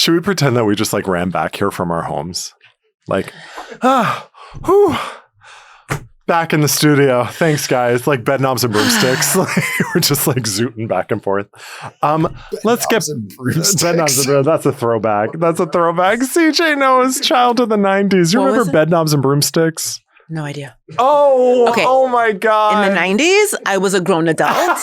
Should we pretend that we just like ran back here from our homes? Like, back in the studio. Thanks, guys. Like bed knobs and broomsticks. Like, we're just like zooting back and forth. Let's get bed knobs and broomsticks. That's a throwback. CJ knows child of the 90s. You remember bed knobs and broomsticks? No idea. Oh, okay. Oh my God. In the 90s, I was a grown adult.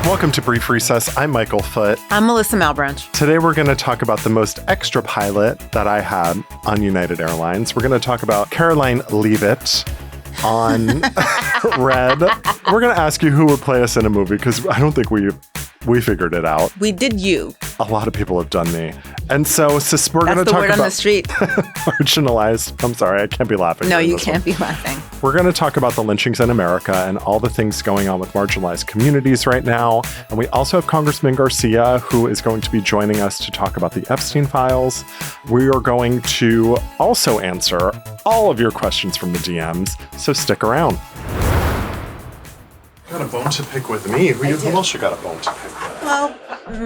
Welcome to Brief Recess. I'm Michael Foote. I'm Mélissa Malebranche. Today we're going to talk about the most extra pilot that I had on United Airlines. We're going to talk about Karoline Leavitt on Red. We're going to ask you who would play us in a movie because I don't think we figured it out. We did you. A lot of people have done me. And so we're going to talk about... That's the word on the street. Marginalized. I'm sorry, I can't be laughing. No, you can't be laughing. We're going to talk about the lynchings in America and all the things going on with marginalized communities right now. And we also have Congressman Garcia, who is going to be joining us to talk about the Epstein files. We are going to also answer all of your questions from the DMs, so stick around. Got a bone to pick with me. Who else you got a bone to pick with? Well,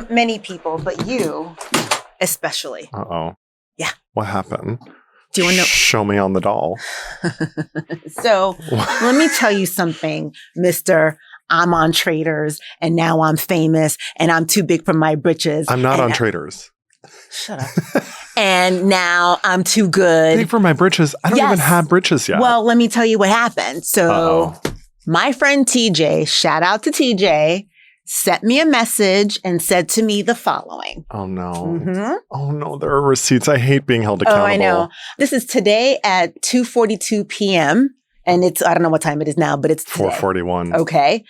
many people, but you especially. Uh-oh. Yeah. What happened? Do you want to know? Show me on the doll. So let me tell you something, Mr. I'm on Traitors and now I'm famous and I'm too big for my britches. I'm not on Traitors. Shut up. And now I'm too good. Big for my britches? I don't even have britches yet. Well, let me tell you what happened. So my friend TJ, shout out to TJ, sent me a message and said to me the following. Oh, no. Mm-hmm. Oh, no. There are receipts. I hate being held accountable. Oh, I know. This is today at 2:42 p.m. And I don't know what time it is now, but it's today. 4:41. Okay.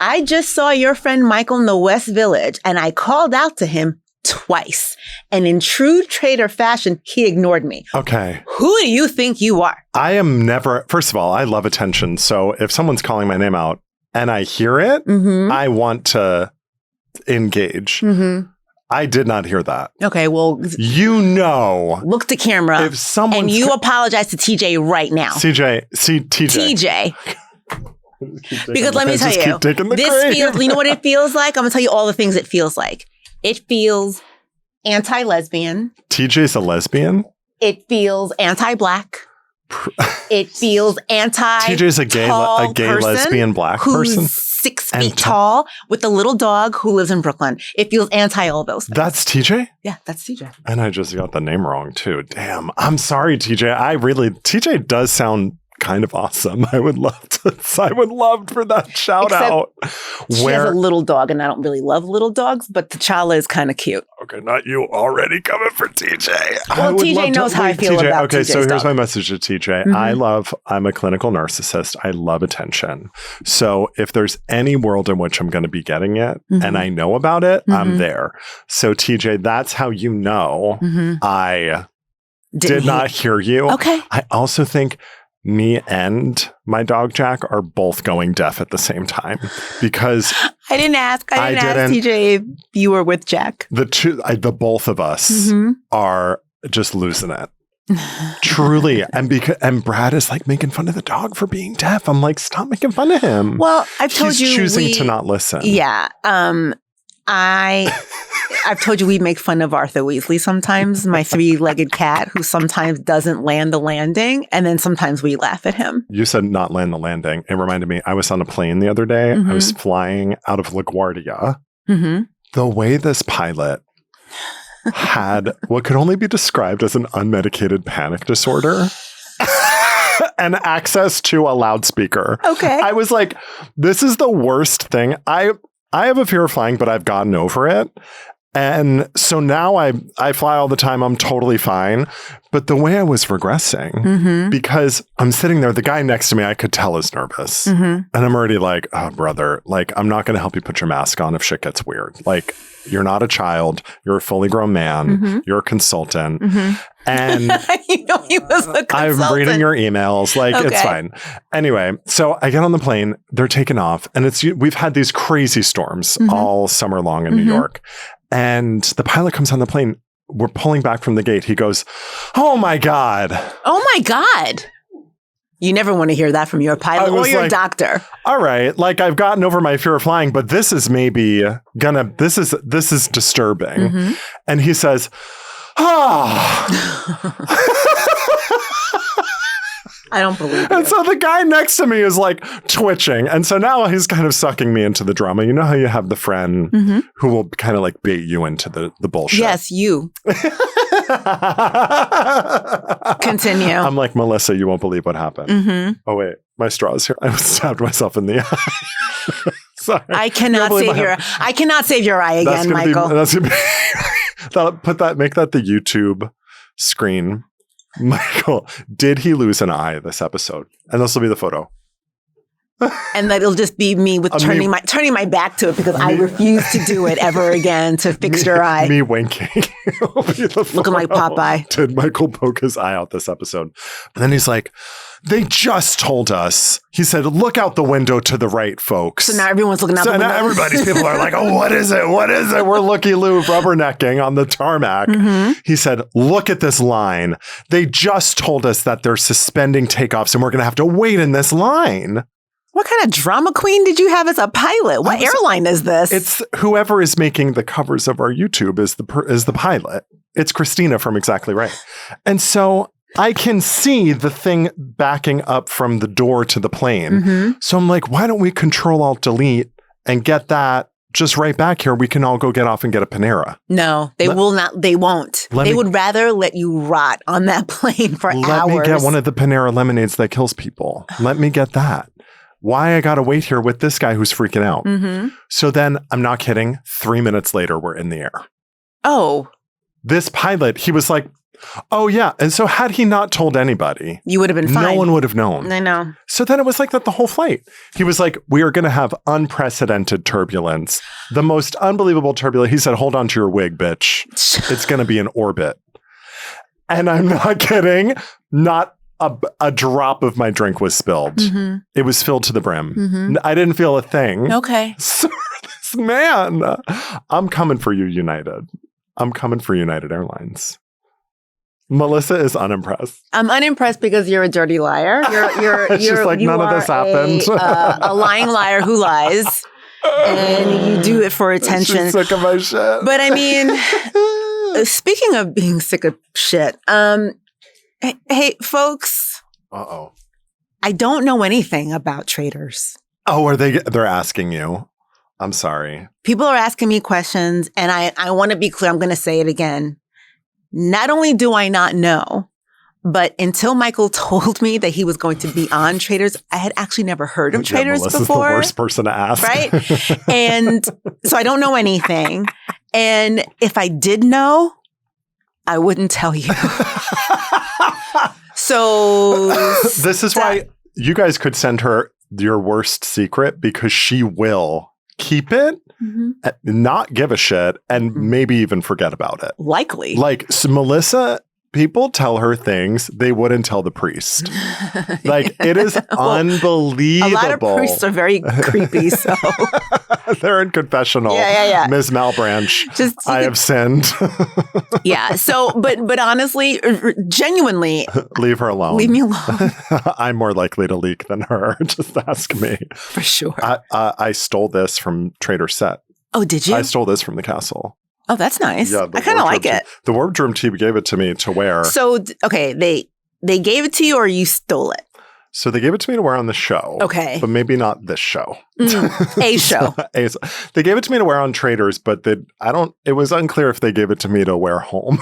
I just saw your friend Michael in the West Village and I called out to him twice. And in true traitor fashion, he ignored me. Okay. Who do you think you are? I am never, first of all, I love attention. So if someone's calling my name out and I hear it, I want to engage. I did not hear that. Okay, well. Look to camera. If someone and you apologize to TJ right now. TJ. Because let me tell you, this feels, you know what it feels like? I'm going to tell you all the things it feels like. It feels anti-lesbian. TJ's a lesbian? It feels anti-black. It feels TJ's a gay lesbian black person. Who's 6 feet tall with a little dog who lives in Brooklyn. It feels anti all those things. That's TJ? Yeah, that's TJ. And I just got the name wrong too. Damn. I'm sorry, TJ. TJ does sound kind of awesome. I would love for that shout out. She has a little dog and I don't really love little dogs, but T'Challa is kind of cute. Okay, not you already coming for TJ. Well, TJ knows how I feel about Okay, TJ's so here's dog. my message to TJ. I'm a clinical narcissist. I love attention. So if there's any world in which I'm going to be getting it and I know about it, I'm there. So TJ, that's how you know I did not hear you. Okay. I also think me and my dog Jack are both going deaf at the same time because I didn't ask TJ if you were with Jack. The both of us are just losing it. Truly. And Brad is like making fun of the dog for being deaf. I'm like, stop making fun of him. Well, I've told you he's choosing to not listen. Yeah. I've told you we make fun of Arthur Weasley sometimes, my three-legged cat who sometimes doesn't land the landing, and then sometimes we laugh at him. You said not land the landing. It reminded me, I was on a plane the other day. I was flying out of LaGuardia. The way this pilot had what could only be described as an unmedicated panic disorder and access to a loudspeaker. Okay. I was like, this is the worst thing. I have a fear of flying, but I've gotten over it. And so now I fly all the time. I'm totally fine. But the way I was regressing, because I'm sitting there, the guy next to me, I could tell is nervous. And I'm already like, oh, brother, like, I'm not going to help you put your mask on if shit gets weird. Like, you're not a child. You're a fully grown man. You're a consultant. And he was a consultant. I'm reading your emails. Like, it's fine. Anyway, so I get on the plane. They're taking off. And we've had these crazy storms all summer long in New York. And the pilot comes on the plane. We're pulling back from the gate. He goes, oh, my God. Oh, my God. You never want to hear that from your pilot or your doctor. All right, like I've gotten over my fear of flying, but this is maybe this is disturbing. And he says, I don't believe it. And so the guy next to me is like twitching. And so now he's kind of sucking me into the drama. You know how you have the friend who will kind of like bait you into the bullshit? Yes, you. Continue. I'm like, Mélissa, you won't believe what happened. Oh, wait. My straw's here. I stabbed myself in the eye. Sorry. I cannot save your eye again, Michael. Make that the YouTube screen. Michael, did he lose an eye this episode? And this will be the photo. And that'll just be me with turning my back to it because I refuse to do it ever again to fix your eye. Me winking. Looking like Popeye. Did Michael poke his eye out this episode? And then he's like, they just told us. He said, look out the window to the right, folks. So now everyone's looking out the window. So now everybody's people are like, oh, what is it? What is it? We're looky-loo rubbernecking on the tarmac. He said, look at this line. They just told us that they're suspending takeoffs and we're going to have to wait in this line. What kind of drama queen did you have as a pilot? What airline is this? It's whoever is making the covers of our YouTube is the pilot. It's Christina from Exactly Right. And so I can see the thing backing up from the door to the plane. So I'm like, why don't we Control-Alt-Delete and get that just right back here? We can all go get off and get a Panera. No, they will not. They won't. They would rather let you rot on that plane for hours. Let me get one of the Panera lemonades that kills people. Let me get that. Why I got to wait here with this guy who's freaking out. So then, I'm not kidding, 3 minutes later, we're in the air. Oh. This pilot, he was like, oh, yeah. And so had he not told anybody, you would have been fine. No one would have known. I know. So then it was like that the whole flight. He was like, we are going to have unprecedented turbulence. The most unbelievable turbulence. He said, hold on to your wig, bitch. It's going to be in orbit. And I'm not kidding. Not a drop of my drink was spilled. It was filled to the brim. I didn't feel a thing. Okay. So this man, I'm coming for you, United. I'm coming for United Airlines. Mélissa is unimpressed. I'm unimpressed because you're a dirty liar. You're just like none of this happened. A lying liar who lies, and you do it for attention. She's sick of my shit. But I mean, speaking of being sick of shit, hey, folks. Uh-oh. I don't know anything about Traitors. Oh, they're asking you? I'm sorry. People are asking me questions, and I want to be clear. I'm going to say it again. Not only do I not know, but until Michael told me that he was going to be on Traitors, I had actually never heard of Traitors Melissa's before. The worst person to ask. Right? And so I don't know anything. And if I did know, I wouldn't tell you. So this is why you guys could send her your worst secret, because she will keep it, not give a shit, and maybe even forget about it. Likely. Like, so Mélissa, people tell her things they wouldn't tell the priest. Like, it is unbelievable. A lot of priests are very creepy, so. They're in confessional. Yeah. Ms. Malebranche, I have sinned. Yeah, so, but honestly, genuinely. Leave her alone. Leave me alone. I'm more likely to leak than her. Just ask me. For sure. I stole this from Trader Set. Oh, did you? I stole this from the castle. Oh, that's nice. Yeah, I kind of like it. The wardrobe team gave it to me to wear. So, okay, they gave it to you or you stole it? So they gave it to me to wear on the show. Okay. But maybe not this show. A show. They gave it to me to wear on Traitors, but it was unclear if they gave it to me to wear home.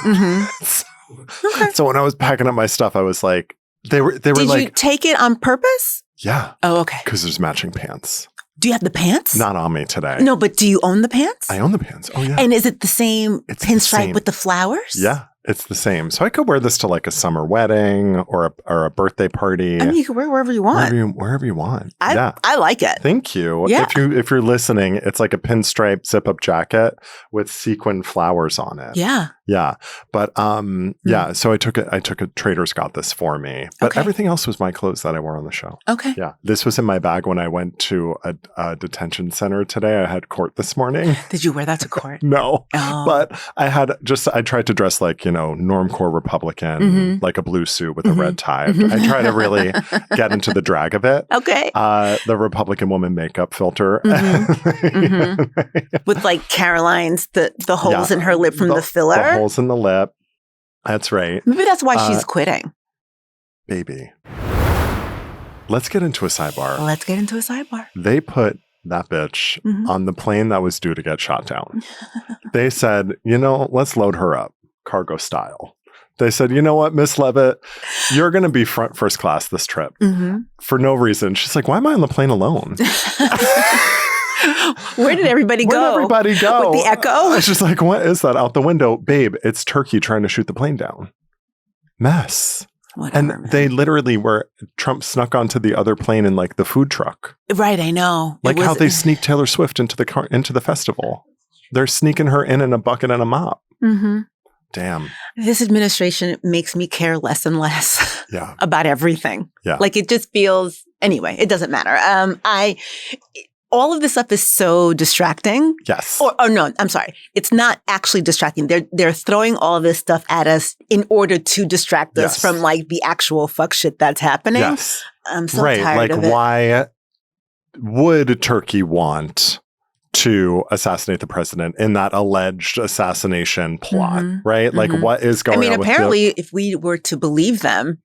So when I was packing up my stuff, I was like, they were Did like. Did you take it on purpose? Yeah. Oh, okay. Because there's matching pants. Do you have the pants? Not on me today. No, but do you own the pants? I own the pants. Oh, yeah. And is it the same pinstripe with the flowers? Yeah, it's the same. So I could wear this to like a summer wedding or a birthday party. I mean, you can wear wherever you want. Wherever you want. I like it. Thank you. Yeah. If you're listening, it's like a pinstripe zip-up jacket with sequin flowers on it. Yeah. Yeah. But yeah, so I took a Traitors got this for me. But everything else was my clothes that I wore on the show. Okay. Yeah. This was in my bag when I went to a detention center today. I had court this morning. Did you wear that to court? No. Oh. But I tried to dress like, normcore Republican, like a blue suit with a red tie. I try to really get into the drag of it. Okay. The Republican woman makeup filter. With like Karoline's, the holes in her lip from the filler. The holes in the lip. That's right. Maybe that's why she's quitting. Baby. Let's get into a sidebar. They put that bitch on the plane that was due to get shot down. They said, let's load her up, cargo style. They said, you know what, Miss Leavitt, you're going to be first class this trip for no reason. She's like, why am I on the plane alone? Where did everybody go? With the echo? She's like, what is that out the window? Babe, it's Turkey trying to shoot the plane down. Mess. Whatever, and they literally Trump snuck onto the other plane in like the food truck. Right, I know. Like how they sneak Taylor Swift into the festival. They're sneaking her in a bucket and a mop. Damn. This administration makes me care less and less about everything. Yeah. Like it just feels, anyway, it doesn't matter. All of this stuff is so distracting. Yes. Or no, I'm sorry. It's not actually distracting. They're throwing all of this stuff at us in order to distract us from like the actual fuck shit that's happening. Yes. I'm so tired of it. Why would Turkey want to assassinate the president in that alleged assassination plot, right? Like what is going on? I mean, apparently, if we were to believe them,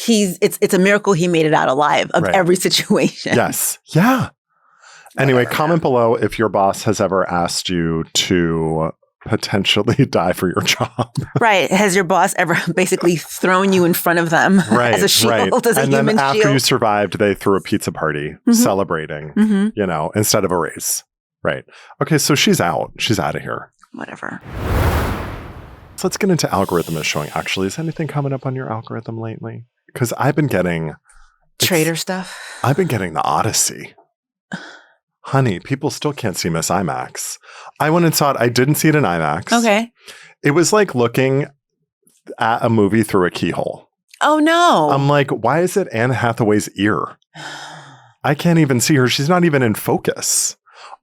it's a miracle he made it out alive of every situation. Yes. Yeah. Anyway, comment below if your boss has ever asked you to potentially die for your job. Right. Has your boss ever basically thrown you in front of them as a shield, as a human shield? And then after you survived, they threw a pizza party celebrating, instead of a raise. Right. Okay, so she's out. She's out of here. Whatever. So let's get into algorithm is showing. Actually, is anything coming up on your algorithm lately? Because I've been getting... Traitor stuff? I've been getting the Odyssey. Honey, people still can't see Miss IMAX. I went and saw it. I didn't see it in IMAX. Okay. It was like looking at a movie through a keyhole. Oh, no. I'm like, why is it Anne Hathaway's ear? I can't even see her. She's not even in focus.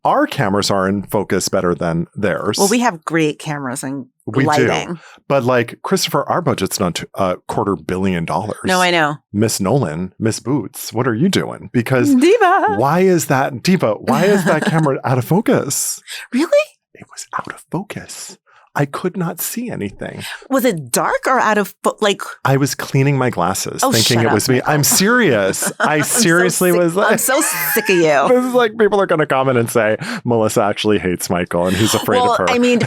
Our cameras are in focus better than theirs. Well, we have great cameras and lighting. Do. But like, Christopher, our budget's not $250 million. No, I know. Miss Nolan, Miss Boots, what are you doing? Because Diva. Why is that camera out of focus? Really? It was out of focus. I could not see anything. Was it dark or out of I was cleaning my glasses thinking it was me. Michael. I'm serious. I seriously was like... I'm so sick of you. This is like people are going to comment and say, Mélissa actually hates Michael and he's afraid of her. I mean,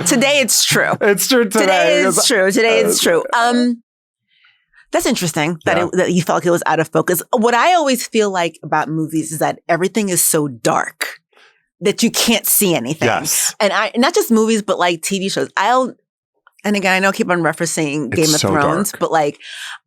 today it's true. It's true today. Today it's true. That's interesting that you felt like it was out of focus. What I always feel like about movies is that everything is so dark that you can't see anything. Yes. And not just movies, but like TV shows. And again, I know I keep on referencing Game of Thrones, but like,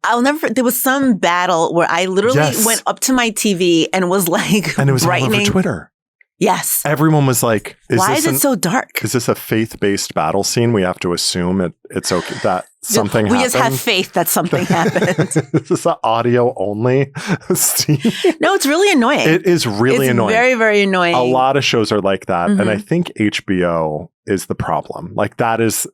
there was some battle where I literally went up to my TV and was like, and it was all over Twitter. Yes. Everyone was like, why is it so dark? Is this a faith-based battle scene? We have to assume it's okay that something happened. We just have faith that something happened. Is this an audio only scene? No, it's really annoying. It is really annoying. It's very, very annoying. A lot of shows are like that. And I think HBO is the problem. Like that is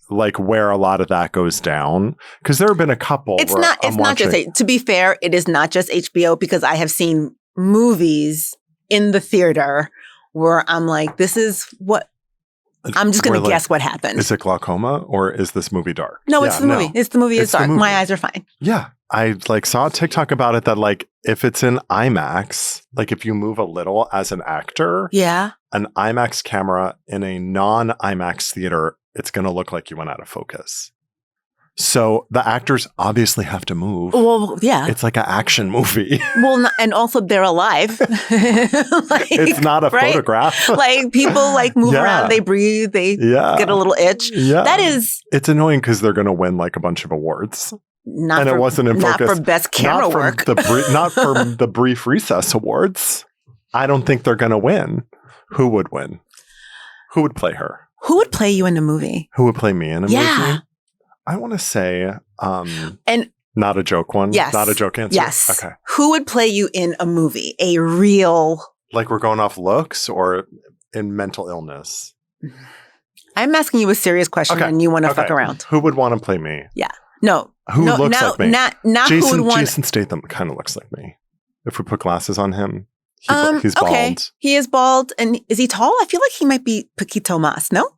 like where a lot of that goes down. Because there have been a couple. It's not just, to be fair, it is not just HBO because I have seen movies in the theater where I'm like, this is what I'm just going to guess what happened. Is it glaucoma or is this movie dark? No, it's the movie. It's the movie. It's dark. My eyes are fine. Yeah. I saw a TikTok about it that like if it's in IMAX, like if you move a little as an actor, an IMAX camera in a non-IMAX theater, it's going to look like you went out of focus. So the actors obviously have to move. Well, yeah. It's like an action movie. Well, and also they're alive. It's not a photograph. Like people like move around, they breathe, they get a little itch. Yeah. It's annoying because they're going to win like a bunch of awards. It wasn't in focus. Not for best camera work. Not for the Brief Recess Awards. I don't think they're going to win. Who would win? Who would play her? Who would play you in a movie? Who would play me in a movie? I want to say, and not a joke one. Yes. Not a joke answer. Yes. Okay. Who would play you in a movie? A real... Like we're going off looks or in mental illness? I'm asking you a serious question and you want to fuck around. Who would want to play me? Yeah. No. Who looks like me? Not Jason, who would want. Jason Statham kind of looks like me. If we put glasses on him, he's bald. Okay. He is bald. And is he tall? I feel like he might be Paquito Mas. No?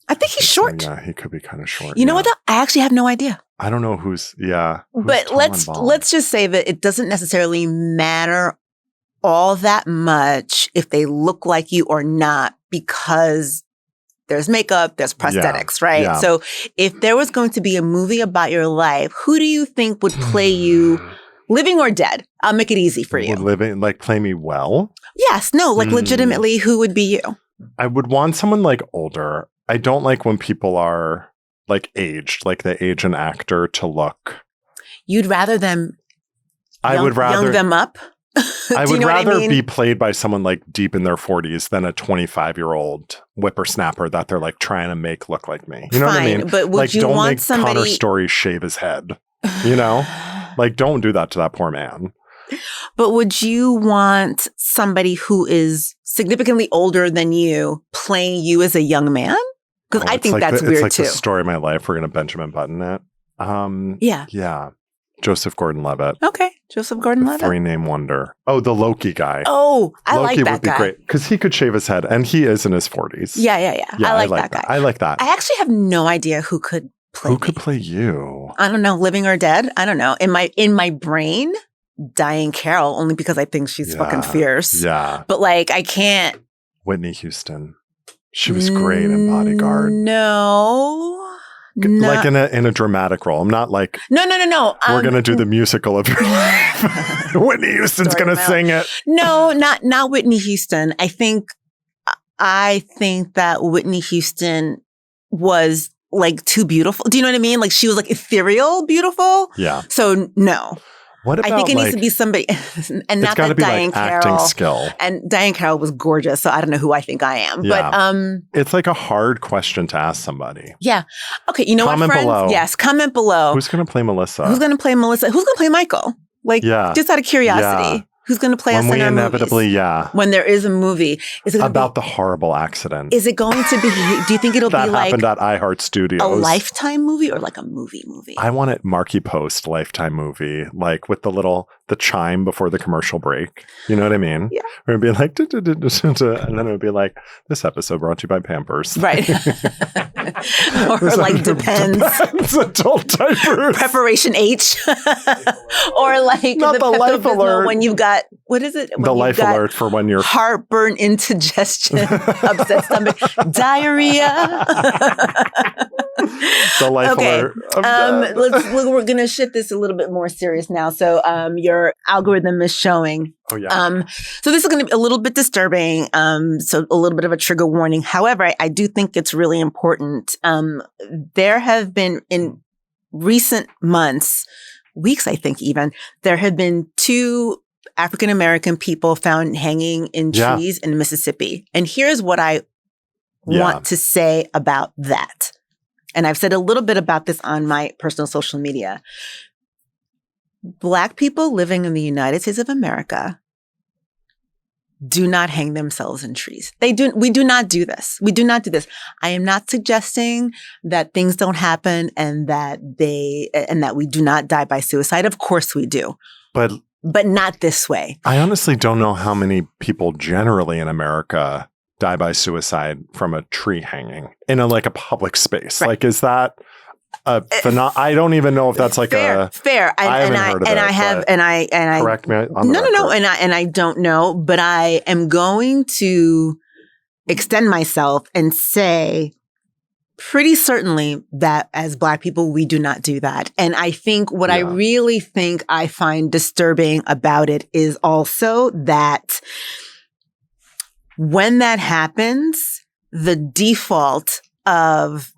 I think he's short. Yeah, he could be kind of short. You know what? Though? I actually have no idea. I don't know who's but let's just say that it doesn't necessarily matter all that much if they look like you or not, because there's makeup, there's prosthetics, right? Yeah. So if there was going to be a movie about your life, who do you think would play you, living or dead? I'll make it easy for you. Living, like play me well? Yes. No, like legitimately, who would be you? I would want someone like older. I don't like when people are like aged, like they age an actor to look. You'd rather them young them up? I would rather be played by someone like deep in their 40s than a 25-year-old whippersnapper that they're like trying to make look like me. You know what I mean? But would like, you don't want make somebody... Connor Story shave his head. You know? Like, don't do that to that poor man. But would you want somebody who is significantly older than you playing you as a young man? Because I think that's weird too. It's like the story of my life. We're going to Benjamin Button it. Yeah. Joseph Gordon-Levitt. Okay. Joseph Gordon-Levitt. Three-name wonder. Oh, the Loki guy. Oh, I like that guy. Loki would be great because he could shave his head and he is in his 40s. Yeah. I like that guy. I like that. I actually have no idea who could play Who could play you? I don't know. Living or dead? I don't know. In my brain, Diane Carroll, only because I think she's fucking fierce. Yeah. But like, I can't. Whitney Houston. She was great in Bodyguard. No. Like in a dramatic role. I'm not like No. We're gonna do the musical of your life. Whitney Houston's gonna sing it. No, not Whitney Houston. I think that Whitney Houston was like too beautiful. Do you know what I mean? Like she was like ethereal beautiful. Yeah. So no. What about, I think it needs to be somebody, and not that Diane Carroll. Acting skill. And Diane Carroll was gorgeous, so I don't know who I think I am. Yeah. But it's like a hard question to ask somebody. Yeah. Okay. You know comment what, friends? Below. Yes. Comment below. Who's going to play Mélissa? Who's going to play Mélissa? Who's going to play Michael? Like, just out of curiosity. Yeah. Who's going to play us in our inevitably, movies? When there is a movie. Is it about the horrible accident? Is it going to be, do you think it'll be like... That happened at iHeart Studios. A Lifetime movie or like a movie? I want it Marky Post Lifetime movie, like with the chime before the commercial break. You know what I mean? Yeah. Where it'd be like, and then it would be like, this episode brought to you by Pampers. Right. Or like Depends. Adult diapers. Preparation H. Or like not the Life Alert. When you've got, what is it? When the Life Alert for when you're heartburn, indigestion, upset stomach, diarrhea. The Life Alert. We're going to shift this a little bit more serious now. So your algorithm is showing. Oh, yeah. So this is going to be a little bit disturbing. So a little bit of a trigger warning. However, I do think it's really important. There have been in recent months, weeks, I think even, there have been 2 African-American people found hanging in trees in Mississippi. And here's what I want to say about that. And I've said a little bit about this on my personal social media. Black people living in the United States of America do not hang themselves in trees. We do not do this. We do not do this. I am not suggesting that things don't happen and that we do not die by suicide. Of course we do. But not this way. I honestly don't know how many people generally in America die by suicide from a tree hanging in a public space. Right. Like, is that I don't even know if that's like fair. I haven't heard of it. Correct me on the record. No. And I don't know, but I am going to extend myself and say pretty certainly that as Black people, we do not do that. And I think what I really think I find disturbing about it is also that when that happens, the default of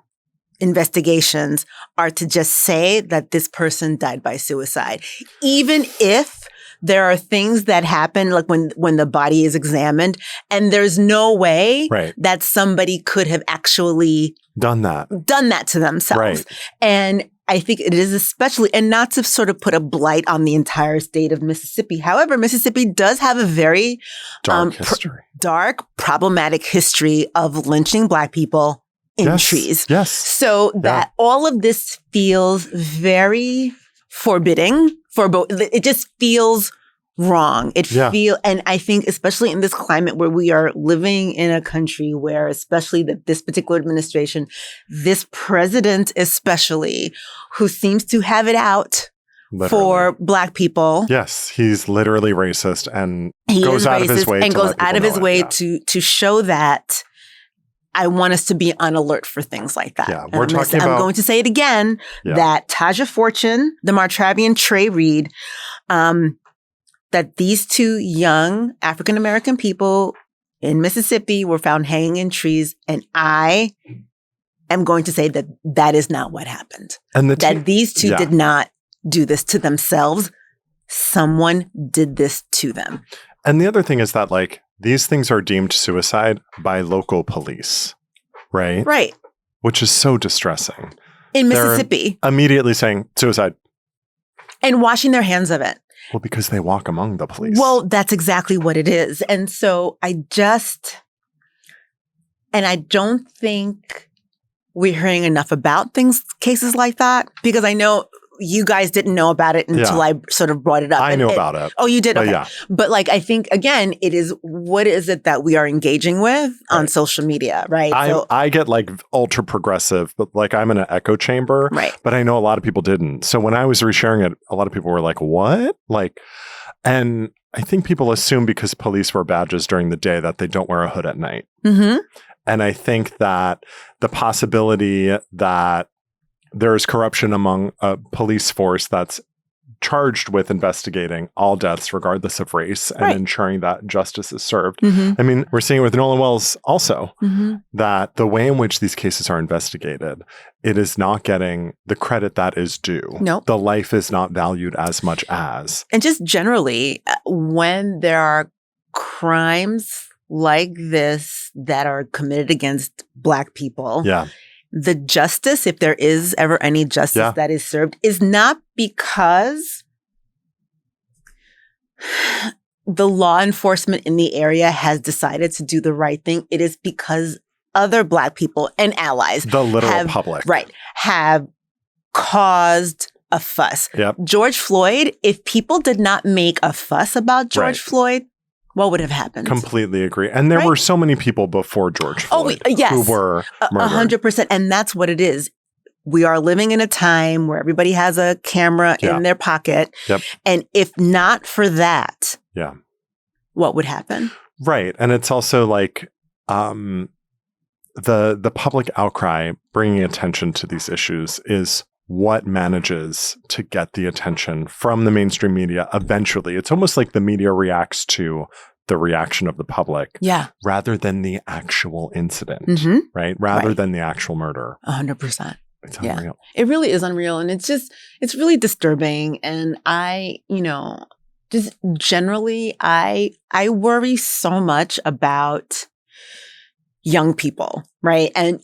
investigations are to just say that this person died by suicide, even if there are things that happen, like when the body is examined, and there's no way that somebody could have actually done that to themselves. Right. And I think it is especially, and not to sort of put a blight on the entire state of Mississippi. However, Mississippi does have a very dark, problematic history of lynching Black people in trees. Yes. So that all of this feels very forbidding for both. It just feels wrong. And I think especially in this climate where we are living in a country where, especially this particular administration, this president especially, who seems to have it out for Black people. Yes, he's literally racist and goes out of his way to show that. I want us to be on alert for things like that. Yeah, I'm going to say it again, that Taja Fortune, the Martravian Trey Reed, that these two young African-American people in Mississippi were found hanging in trees. And I am going to say that that is not what happened. And that these two did not do this to themselves. Someone did this to them. And the other thing is that, like, these things are deemed suicide by local police, right? Right. Which is so distressing. In Mississippi. They're immediately saying suicide. And washing their hands of it. Well, because they walk among the police. Well, that's exactly what it is. And so I don't think we're hearing enough about cases like that, because I know you guys didn't know about it until I sort of brought it up. I knew about it. Oh, you did? Okay. But like, I think, again, it is, what is it that we are engaging with on social media, right? I get like ultra progressive, but like I'm in an echo chamber, right? But I know a lot of people didn't. So when I was resharing it, a lot of people were like, what? Like, and I think people assume because police wear badges during the day that they don't wear a hood at night. Mm-hmm. And I think that the possibility that there is corruption among a police force that's charged with investigating all deaths, regardless of race, and ensuring that justice is served. Mm-hmm. I mean, we're seeing it with Nolan Wells also, that the way in which these cases are investigated, it is not getting the credit that is due. Nope. The life is not valued as much as. And just generally, when there are crimes like this that are committed against Black people, the justice, if there is ever any justice that is served, is not because the law enforcement in the area has decided to do the right thing. It is because other Black people and allies, the literal public, have caused a fuss. Yep. George Floyd, if people did not make a fuss about George Floyd, what would have happened? Completely agree. And there were so many people before George Floyd who were murdered. 100%. And that's what it is. We are living in a time where everybody has a camera in their pocket. Yep. And if not for that, what would happen? Right. And it's also like the public outcry bringing attention to these issues is what manages to get the attention from the mainstream media eventually. It's almost like the media reacts to the reaction of the public rather than the actual incident, right? Rather than the actual murder. 100%. It's unreal. It really is unreal. And it's really disturbing. And just generally, I worry so much about young people, right? And,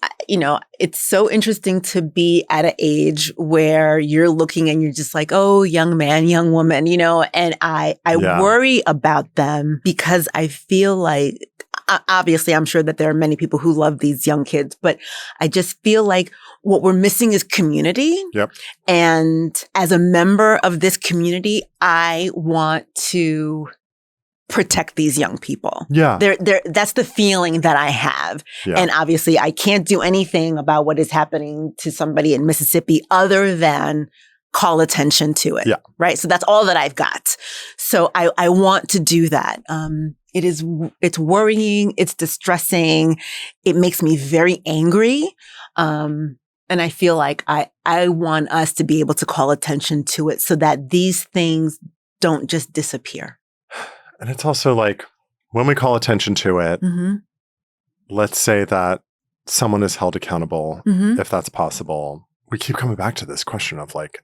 it's so interesting to be at an age where you're looking and you're just like, oh, young man, young woman, and I worry about them because I feel like, obviously, I'm sure that there are many people who love these young kids, but I just feel like what we're missing is community. Yep. And as a member of this community, I want to protect these young people. Yeah. That's the feeling that I have. Yeah. And obviously I can't do anything about what is happening to somebody in Mississippi other than call attention to it. Yeah. Right. So that's all that I've got. So I want to do that. It's worrying. It's distressing. It makes me very angry. And I feel like I want us to be able to call attention to it so that these things don't just disappear. And it's also like, when we call attention to it, let's say that someone is held accountable, if that's possible. We keep coming back to this question of like,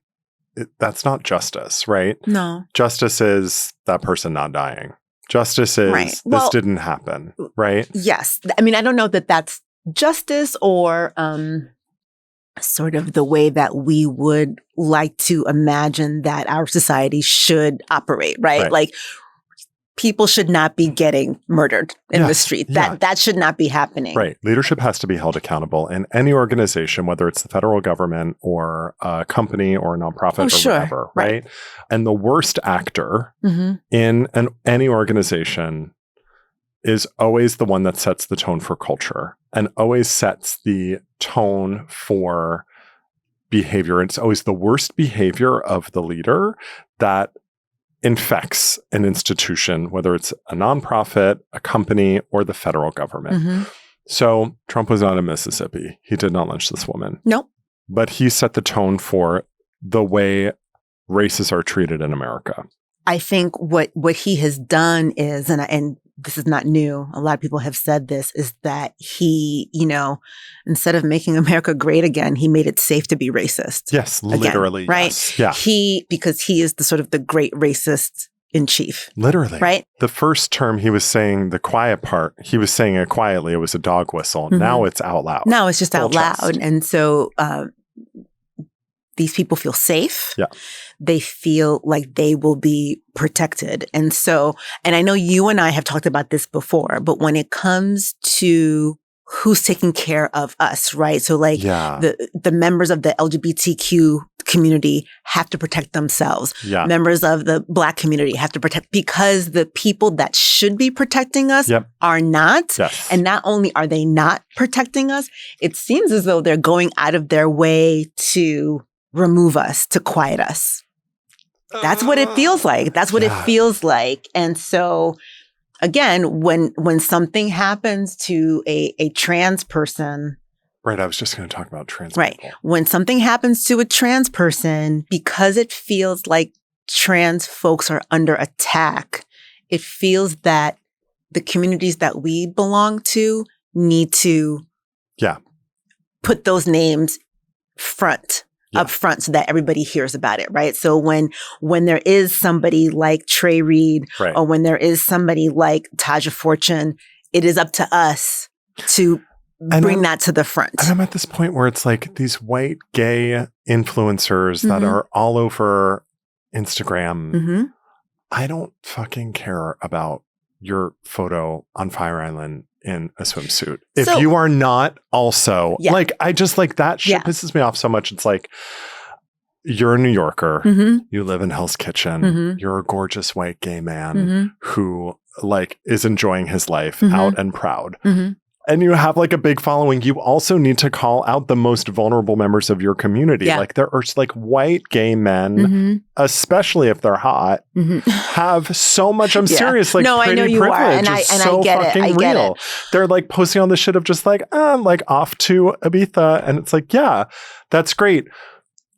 that's not justice, right? No. Justice is that person not dying. Justice is this didn't happen, right? Yes. I mean, I don't know that that's justice or sort of the way that we would like to imagine that our society should operate, right? Like, people should not be getting murdered in the street. That should not be happening. Right. Leadership has to be held accountable in any organization, whether it's the federal government or a company or a nonprofit or whatever, right? And the worst actor in any organization is always the one that sets the tone for culture and always sets the tone for behavior. It's always the worst behavior of the leader that infects an institution, whether it's a nonprofit, a company, or the federal government. So Trump was not in Mississippi. He did not lynch this woman. Nope. But he set the tone for the way races are treated in America. I think what he has done is, and this is not new, a lot of people have said this, is that he, instead of making America great again, he made it safe to be racist. Yes, literally. Again, right? Yes. Yeah. Because he is the sort of the great racist in chief. Literally. Right? The first term he was saying the quiet part, he was saying it quietly. It was a dog whistle. Now it's out loud. Now it's just out loud. Chest. And so these people feel safe. Yeah. They feel like they will be protected. And so, and I know you and I have talked about this before, but when it comes to who's taking care of us, right? So like the members of the LGBTQ community have to protect themselves. Yeah. Members of the Black community have to protect, because the people that should be protecting us are not. Yes. And not only are they not protecting us, it seems as though they're going out of their way to remove us, to quiet us. That's what it feels like. That's what it feels like. And so, again, when something happens to a trans person. Right. I was just going to talk about trans people. Right. When something happens to a trans person, because it feels like trans folks are under attack, it feels that the communities that we belong to need to put those names up front so that everybody hears about it, right? So when there is somebody like Trey Reed or when there is somebody like Taja Fortune, it is up to us to bring that to the front. And I'm at this point where it's like these white gay influencers that are all over Instagram. I don't fucking care about your photo on Fire Island in a swimsuit. If you are not also like, I just like that shit pisses me off so much. It's like, you're a New Yorker. You live in Hell's Kitchen. You're a gorgeous white gay man who like is enjoying his life out and proud. And you have like a big following. You also need to call out the most vulnerable members of your community. Like there are like white gay men, especially if they're hot, have so much. I'm serious. Like, no, I know you privilege are, and I get it. I get it. They're like posting on the shit of just like, I'm like off to Ibiza, and it's like, yeah, that's great.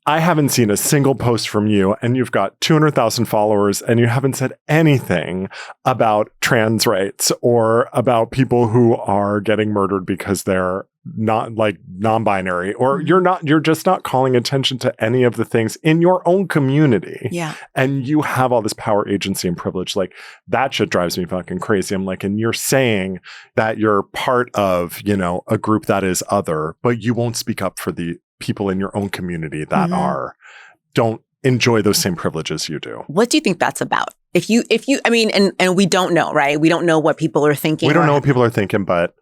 I haven't seen a single post from you, and you've got 200,000 followers, and you haven't said anything about trans rights or about people who are getting murdered because they're not like non-binary, or you're just not calling attention to any of the things in your own community. Yeah. And you have all this power, agency, and privilege. Like that shit drives me fucking crazy. I'm like, and you're saying that you're part of, a group that is other, but you won't speak up for the people in your own community that don't enjoy those same privileges you do. What do you think that's about? If you, I mean, and we don't know, right? We don't know what people are thinking. We don't know what people are thinking, but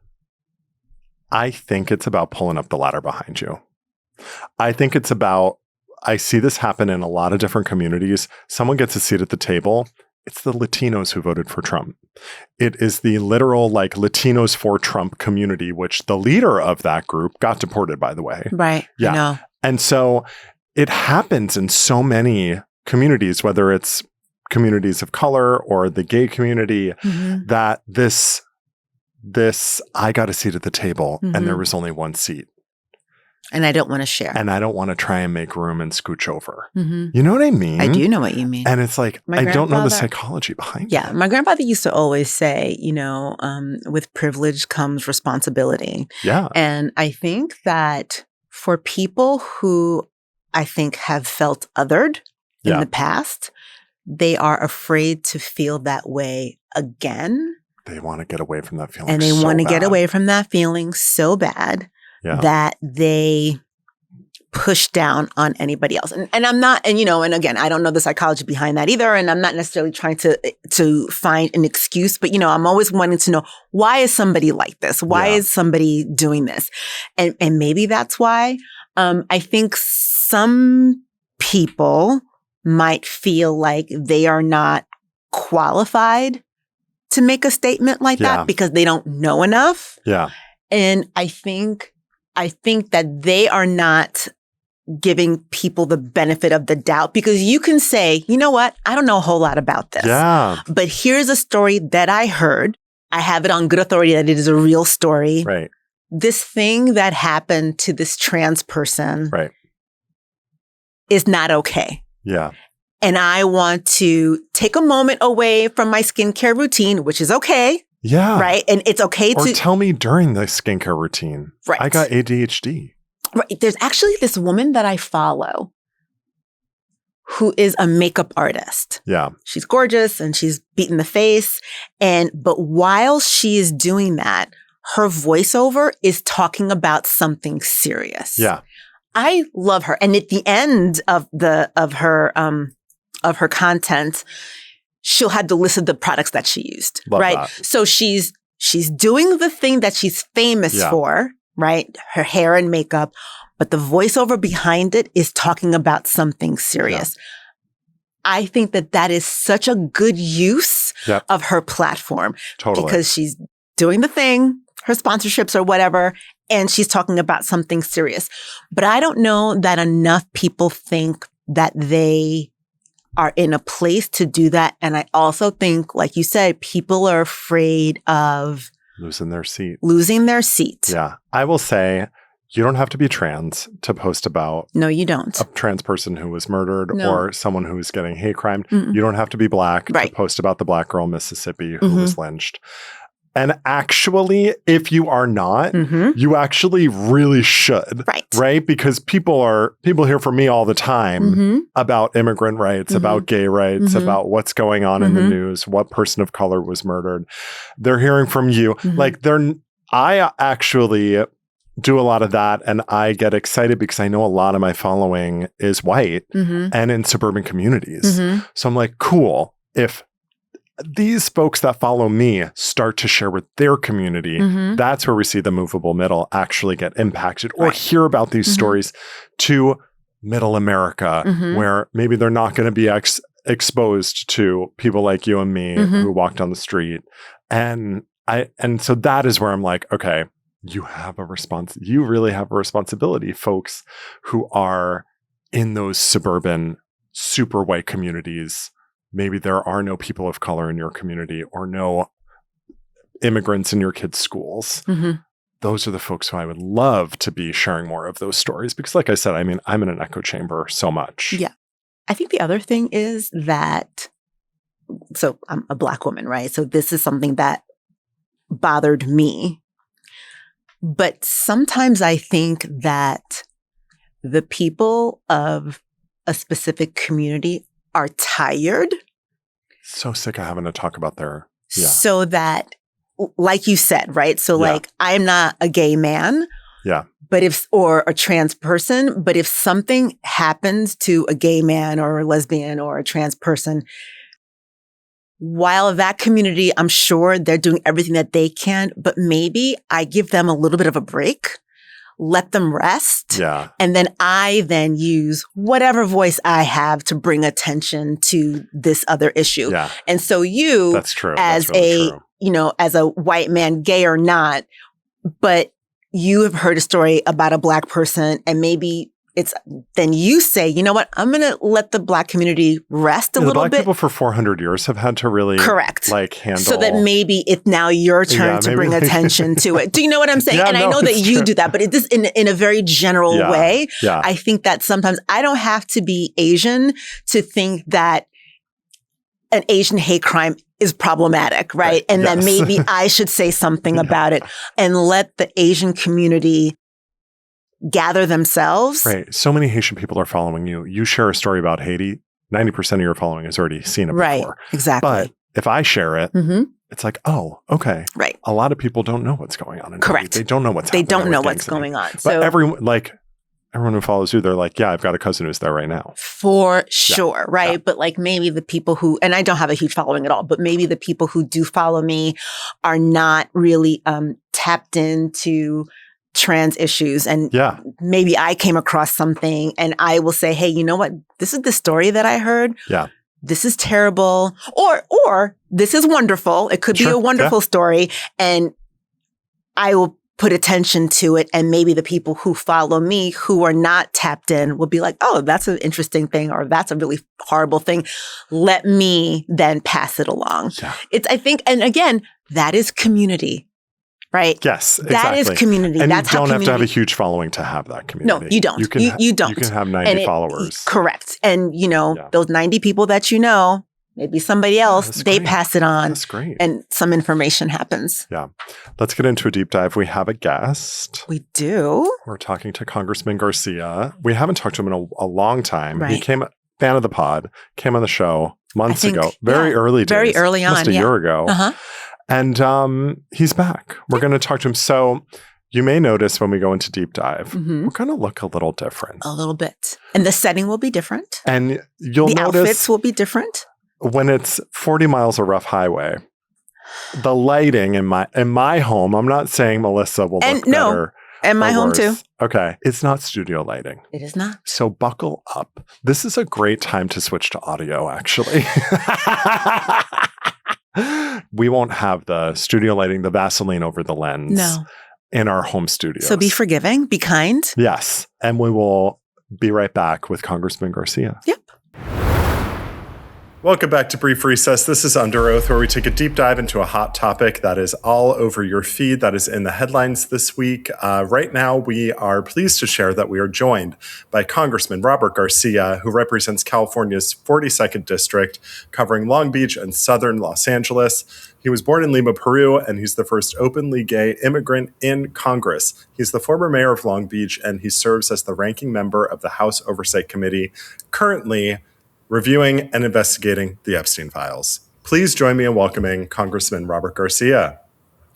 I think it's about pulling up the ladder behind you. I think it's about, I see this happen in a lot of different communities. Someone gets a seat at the table. It's the Latinos who voted for Trump. It is the literal like Latinos for Trump community, which the leader of that group got deported, by the way. Right. Yeah. I know. And so it happens in so many communities, whether it's communities of color or the gay community, that this I got a seat at the table and there was only one seat. And I don't want to share. And I don't want to try and make room and scooch over. You know what I mean? I do know what you mean. And it's like, I don't know the psychology behind it. Yeah. My grandfather used to always say, with privilege comes responsibility. Yeah. And I think that for people who I think, have felt othered in the past, they are afraid to feel that way again. They want to get away from that feeling. And they want to get away from that feeling so bad that they push down on anybody else. And I'm not, and again, I don't know the psychology behind that either. And I'm not necessarily trying to find an excuse, but I'm always wanting to know, why is somebody like this? Why is somebody doing this? And maybe that's why. I think some people might feel like they are not qualified to make a statement like that because they don't know enough. Yeah. And I think that they are not giving people the benefit of the doubt, because you can say, you know what, I don't know a whole lot about this. Yeah. But here's a story that I heard. I have it on good authority that it is a real story. Right. This thing that happened to this trans person is not okay. Yeah. And I want to take a moment away from my skincare routine, which is okay. Yeah. Right. And it's okay or tell me during the skincare routine. Right. I got ADHD. Right. There's actually this woman that I follow who is a makeup artist. Yeah. She's gorgeous and she's beaten the face. But while she is doing that, her voiceover is talking about something serious. Yeah. I love her. And at the end of her content, she'll have the list of the products that she used. Love right. That. So she's doing the thing that she's famous for, right? Her hair and makeup, but the voiceover behind it is talking about something serious. Yeah. I think that is such a good use of her platform. Totally. Because she's doing the thing, her sponsorships or whatever, and she's talking about something serious. But I don't know that enough people think that they are in a place to do that. And I also think, like you said, people are afraid of losing their seat. Yeah. I will say, you don't have to be trans to post about No, you don't. A trans person who was murdered or someone who is getting hate crimed. Mm-mm. You don't have to be black to post about the black girl in Mississippi who was lynched. And actually, if you are not, you actually really should. Right? Because people hear from me all the time about immigrant rights, about gay rights, about what's going on in the news, what person of color was murdered. They're hearing from you. I actually do a lot of that, and I get excited because I know a lot of my following is white and in suburban communities. So I'm like, cool. If these folks that follow me start to share with their community, that's where we see the movable middle actually get impacted or hear about these stories to middle America, where maybe they're not going to be exposed to people like you and me who walk down the street. And so that is where I'm like, okay, you really have a responsibility, folks who are in those suburban, super white communities. Maybe there are no people of color in your community or no immigrants in your kids' schools. Those are the folks who I would love to be sharing more of those stories. Because like I said, I mean, I'm in an echo chamber so much. Yeah. I think the other thing is that, so I'm a Black woman, right? So this is something that bothered me. But sometimes I think that the people of a specific community are tired. So sick of having to talk about their, So that, like you said, right? So like, I'm not a gay man. Yeah. But or a trans person, but if something happens to a gay man or a lesbian or a trans person, while that community, I'm sure they're doing everything that they can, but maybe I give them a little bit of a break. Let them rest. Yeah. And then I use whatever voice I have to bring attention to this other issue. Yeah. And so that's true. As that's really true. As a white man, gay or not, but you have heard a story about a Black person and maybe then you say, you know what, I'm going to let the Black community rest a little bit. The Black bit. people for 400 years have had to really handle. So that maybe it's now your turn to bring attention to it. Do you know what I'm saying? And I know that you do that, but it is in a very general way. Yeah. I think that sometimes I don't have to be Asian to think that an Asian hate crime is problematic, right? And that maybe I should say something about it and let the Asian community gather themselves. Right. So many Haitian people are following you. You share a story about Haiti, 90% of your following has already seen it Right. before. Exactly. But if I share it, it's like, oh, okay. Right. A lot of people don't know what's going on in Correct. Haiti. They don't know what's They happening. don't know what's going on. But So everyone who follows you, they're like, yeah, I've got a cousin who's there right now. For sure, right? Yeah. But like maybe the people who, and I don't have a huge following at all, but maybe the people who do follow me are not really tapped into trans issues. And maybe I came across something and I will say, hey, you know what? This is the story that I heard. Yeah. This is terrible. Or this is wonderful. It could be a wonderful story. And I will put attention to it. And maybe the people who follow me who are not tapped in will be like, oh, that's an interesting thing, or that's a really horrible thing. Let me then pass it along. Yeah. I think, and again, that is community. Right? Yes, exactly. That is community. And that's you don't have to have a huge following to have that community. No, you don't. You don't. You can have 90 followers. Correct. And, those 90 people that you know, maybe somebody else, they pass it on. That's great. And some information happens. Yeah. Let's get into a deep dive. We have a guest. We do. We're talking to Congressman Garcia. We haven't talked to him in a long time. Right. He came, fan of the pod, came on the show months ago. Very early days. Very early on. Almost a year ago. Uh-huh. And he's back. We're going to talk to him. So you may notice when we go into deep dive, we're going to look a little different. A little bit. And the setting will be different. And you'll notice. The outfits will be different. When it's 40 miles of rough highway, the lighting in my home, I'm not saying Mélissa will look better. And my home too. Okay. It's not studio lighting. It is not. So buckle up. This is a great time to switch to audio, actually. We won't have the studio lighting, the Vaseline over the lens in our home studios. So be forgiving, be kind. Yes. And we will be right back with Congressman Garcia. Yep. Welcome back to Brief Recess. This is Under Oath, where we take a deep dive into a hot topic that is all over your feed, that is in the headlines this week. Right now, we are pleased to share that we are joined by Congressman Robert Garcia, who represents California's 42nd District, covering Long Beach and southern Los Angeles. He was born in Lima, Peru, and he's the first openly gay immigrant in Congress. He's the former mayor of Long Beach, and he serves as the ranking member of the House Oversight Committee, currently reviewing and investigating the Epstein files. Please join me in welcoming Congressman Robert Garcia.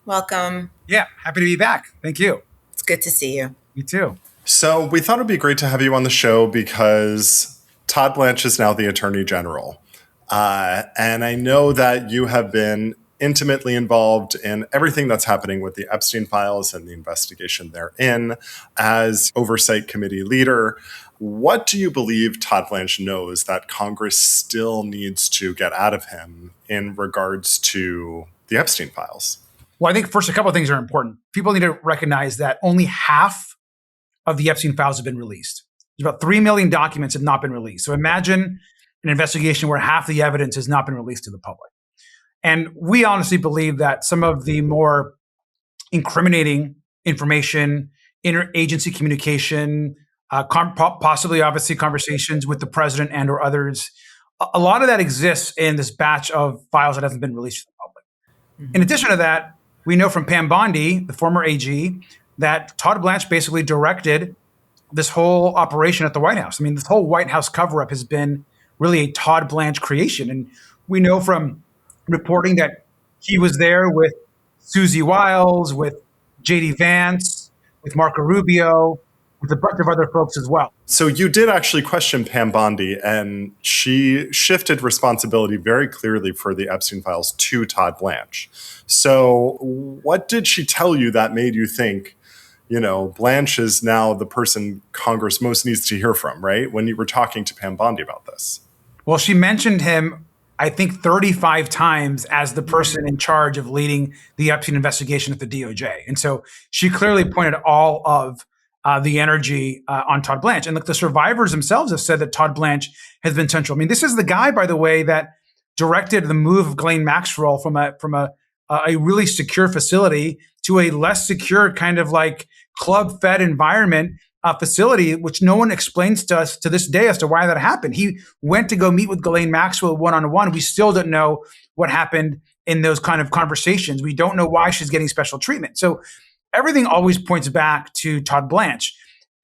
Welcome. Yeah, happy to be back. Thank you. It's good to see you. Me too. So we thought it'd be great to have you on the show because Todd Blanche is now the Attorney General. And I know that you have been intimately involved in everything that's happening with the Epstein files and the investigation therein as Oversight Committee leader. What do you believe Todd Blanche knows that Congress still needs to get out of him in regards to the Epstein files? Well, I think first, a couple of things are important. People need to recognize that only half of the Epstein files have been released. There's about 3 million documents have not been released. So imagine an investigation where half the evidence has not been released to the public. And we honestly believe that some of the more incriminating information, interagency communication, possibly, obviously, conversations with the president and or others. A lot of that exists in this batch of files that hasn't been released to the public. Mm-hmm. In addition to that, we know from Pam Bondi, the former AG, that Todd Blanche basically directed this whole operation at the White House. I mean, this whole White House cover-up has been really a Todd Blanche creation. And we know from reporting that he was there with Susie Wiles, with J.D. Vance, with Marco Rubio, with a bunch of other folks as well. So you did actually question Pam Bondi, and she shifted responsibility very clearly for the Epstein files to Todd Blanche. So what did she tell you that made you think, Blanche is now the person Congress most needs to hear from, right? When you were talking to Pam Bondi about this. Well, she mentioned him, I think, 35 times as the person in charge of leading the Epstein investigation at the DOJ. And so she clearly pointed all of the energy on Todd Blanche. And look, the survivors themselves have said that Todd Blanche has been central. I mean, this is the guy, by the way, that directed the move of Ghislaine Maxwell from a really secure facility to a less secure kind of like club-fed environment facility, which no one explains to us to this day as to why that happened. He went to go meet with Ghislaine Maxwell one-on-one. We still don't know what happened in those kind of conversations. We don't know why she's getting special treatment. So everything always points back to Todd Blanche.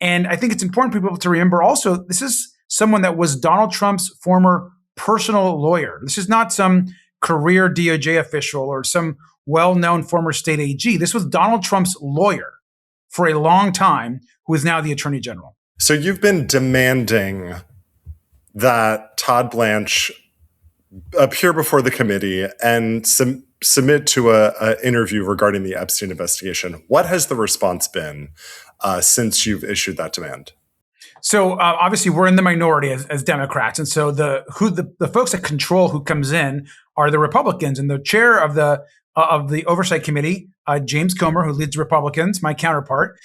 And I think it's important for people to remember also, this is someone that was Donald Trump's former personal lawyer. This is not some career DOJ official or some well-known former state AG. This was Donald Trump's lawyer for a long time, who is now the Attorney General. So you've been demanding that Todd Blanche appear before the committee and submit to an interview regarding the Epstein investigation. What has the response been since you've issued that demand? So obviously we're in the minority as Democrats. And so the folks that control who comes in are the Republicans. And the chair of the Oversight Committee, James Comer, who leads Republicans, my counterpart,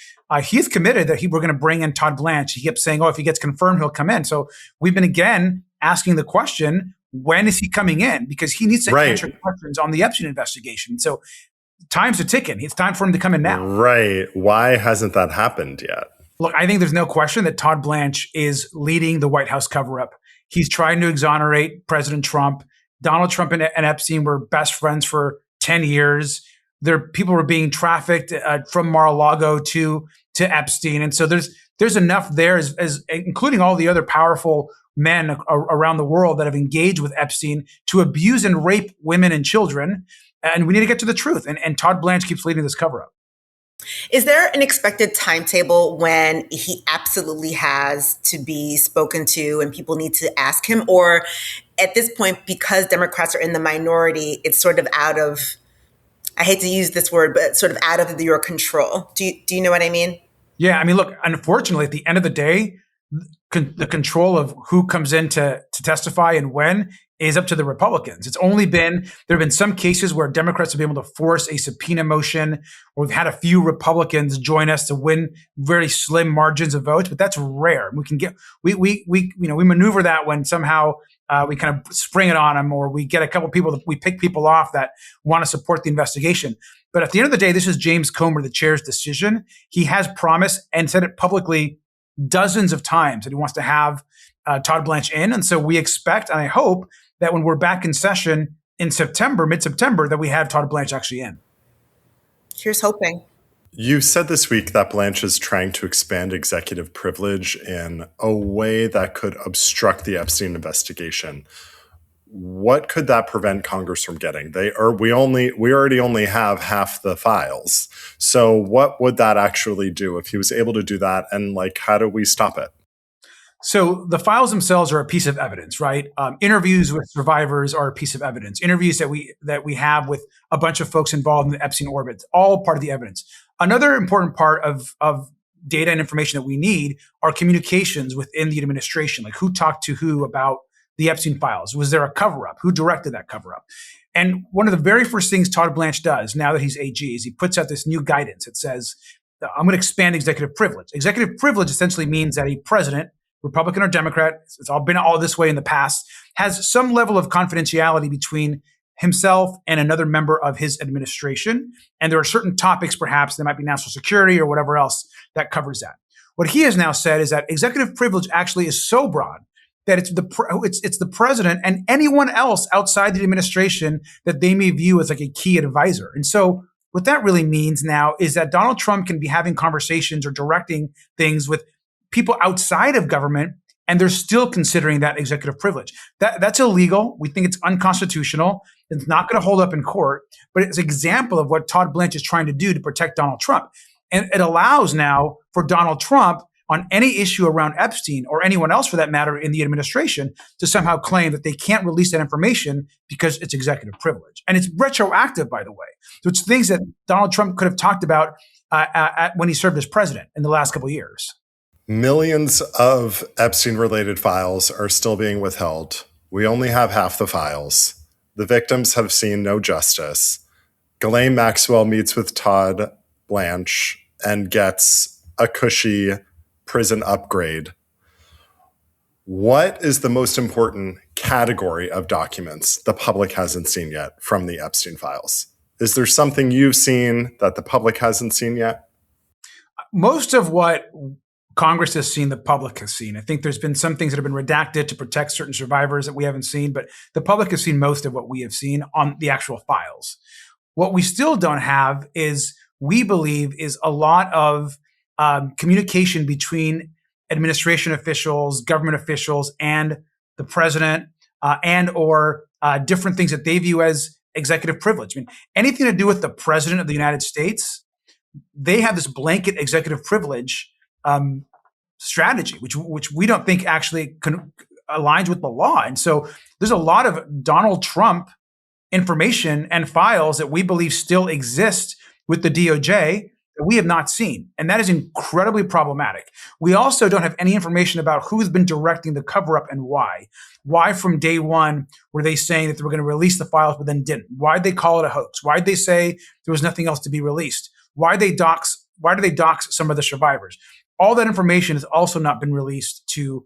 he's committed that we're going to bring in Todd Blanche. He kept saying, if he gets confirmed, he'll come in. So we've been again asking the question, when is he coming in? Because he needs to answer questions on the Epstein investigation. So time's a ticking. It's time for him to come in now. Right. Why hasn't that happened yet? Look, I think there's no question that Todd Blanche is leading the White House cover-up. He's trying to exonerate President Trump. Donald Trump and Epstein were best friends for 10 years. People were being trafficked from Mar-a-Lago to Epstein. And so there's enough there, as including all the other powerful men around the world that have engaged with Epstein to abuse and rape women and children. And we need to get to the truth. And Todd Blanche keeps leading this cover-up. Is there an expected timetable when he absolutely has to be spoken to and people need to ask him? Or at this point, because Democrats are in the minority, it's sort of out of, I hate to use this word, but sort of out of your control. Do you know what I mean? Yeah, I mean, look, unfortunately, at the end of the day, the control of who comes in to testify and when is up to the Republicans. It's only there have been some cases where Democrats have been able to force a subpoena motion, or we've had a few Republicans join us to win very slim margins of votes, but that's rare. We maneuver that when somehow we kind of spring it on them, or we get a couple people, we pick people off that want to support the investigation. But at the end of the day, this is James Comer, the chair's decision. He has promised and said it publicly dozens of times that he wants to have Todd Blanche in. And so we expect, and I hope, that when we're back in session in mid-September, that we have Todd Blanche actually in. Here's hoping. You said this week that Blanche is trying to expand executive privilege in a way that could obstruct the Epstein investigation. What could that prevent Congress from getting? We already only have half the files. So what would that actually do if he was able to do that? And how do we stop it? So the files themselves are a piece of evidence, right? Interviews with survivors are a piece of evidence. Interviews that we have with a bunch of folks involved in the Epstein orbit, all part of the evidence. Another important part of data and information that we need are communications within the administration, like who talked to who about the Epstein files. Was there a cover-up? Who directed that cover-up? And one of the very first things Todd Blanche does now that he's AG is he puts out this new guidance. It says, I'm going to expand executive privilege. Executive privilege essentially means that a president, Republican or Democrat, it's all been all this way in the past, has some level of confidentiality between himself and another member of his administration. And there are certain topics, perhaps, that might be national security or whatever else that covers that. What he has now said is that executive privilege actually is so broad that it's the president and anyone else outside the administration that they may view as a key advisor. And so what that really means now is that Donald Trump can be having conversations or directing things with people outside of government, and they're still considering that executive privilege. That's illegal. We think it's unconstitutional. It's not going to hold up in court, but it's an example of what Todd Blanche is trying to do to protect Donald Trump. And it allows now for Donald Trump on any issue around Epstein or anyone else for that matter in the administration to somehow claim that they can't release that information because it's executive privilege. And it's retroactive, by the way. So it's things that Donald Trump could have talked about when he served as president in the last couple of years. Millions of Epstein-related files are still being withheld. We only have half the files. The victims have seen no justice. Ghislaine Maxwell meets with Todd Blanche and gets a cushy prison upgrade. What is the most important category of documents the public hasn't seen yet from the Epstein files? Is there something you've seen that the public hasn't seen yet? Most of what Congress has seen, the public has seen. I think there's been some things that have been redacted to protect certain survivors that we haven't seen, but the public has seen most of what we have seen on the actual files. What we still don't have is, we believe, is a lot of communication between administration officials, government officials, and the president, and or different things that they view as executive privilege. I mean, anything to do with the president of the United States, they have this blanket executive privilege strategy, which we don't think actually aligns with the law. And so there's a lot of Donald Trump information and files that we believe still exist with the DOJ that we have not seen. And that is incredibly problematic. We also don't have any information about who's been directing the cover-up and why. Why from day one were they saying that they were going to release the files but then didn't? Why did they call it a hoax? Why did they say there was nothing else to be released? Why did they dox some of the survivors? All that information has also not been released to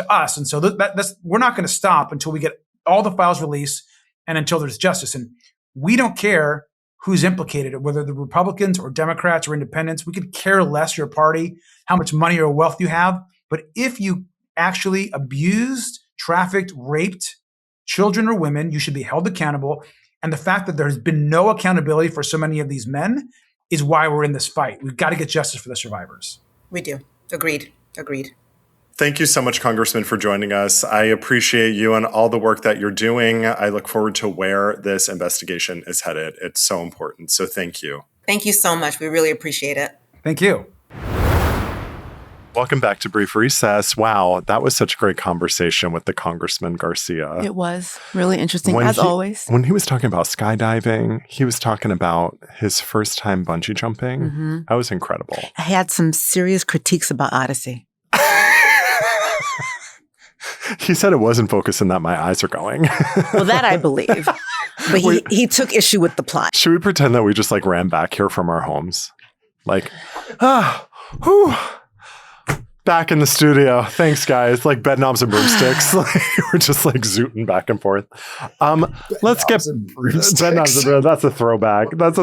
us. And so that's we're not going to stop until we get all the files released and until there's justice. And we don't care who's implicated, whether the Republicans or Democrats or independents. We could care less your party, how much money or wealth you have. But if you actually abused, trafficked, raped children or women, you should be held accountable. And the fact that there has been no accountability for so many of these men is why we're in this fight. We've got to get justice for the survivors. We do. Agreed. Thank you so much, Congressman, for joining us. I appreciate you and all the work that you're doing. I look forward to where this investigation is headed. It's so important. So thank you. Thank you so much. We really appreciate it. Thank you. Welcome back to Brief Recess. Wow, that was such a great conversation with the Congressman Garcia. It was really interesting, always. When he was talking about skydiving, he was talking about his first time bungee jumping. Mm-hmm. That was incredible. I had some serious critiques about Odyssey. He said it wasn't focusing that my eyes are going. Well, that I believe. But he took issue with the plot. Should we pretend that we just ran back here from our homes? Back in the studio. Thanks, guys. Like Bedknobs and Broomsticks. We're just zooting back and forth. Let's get Bedknobs. That's a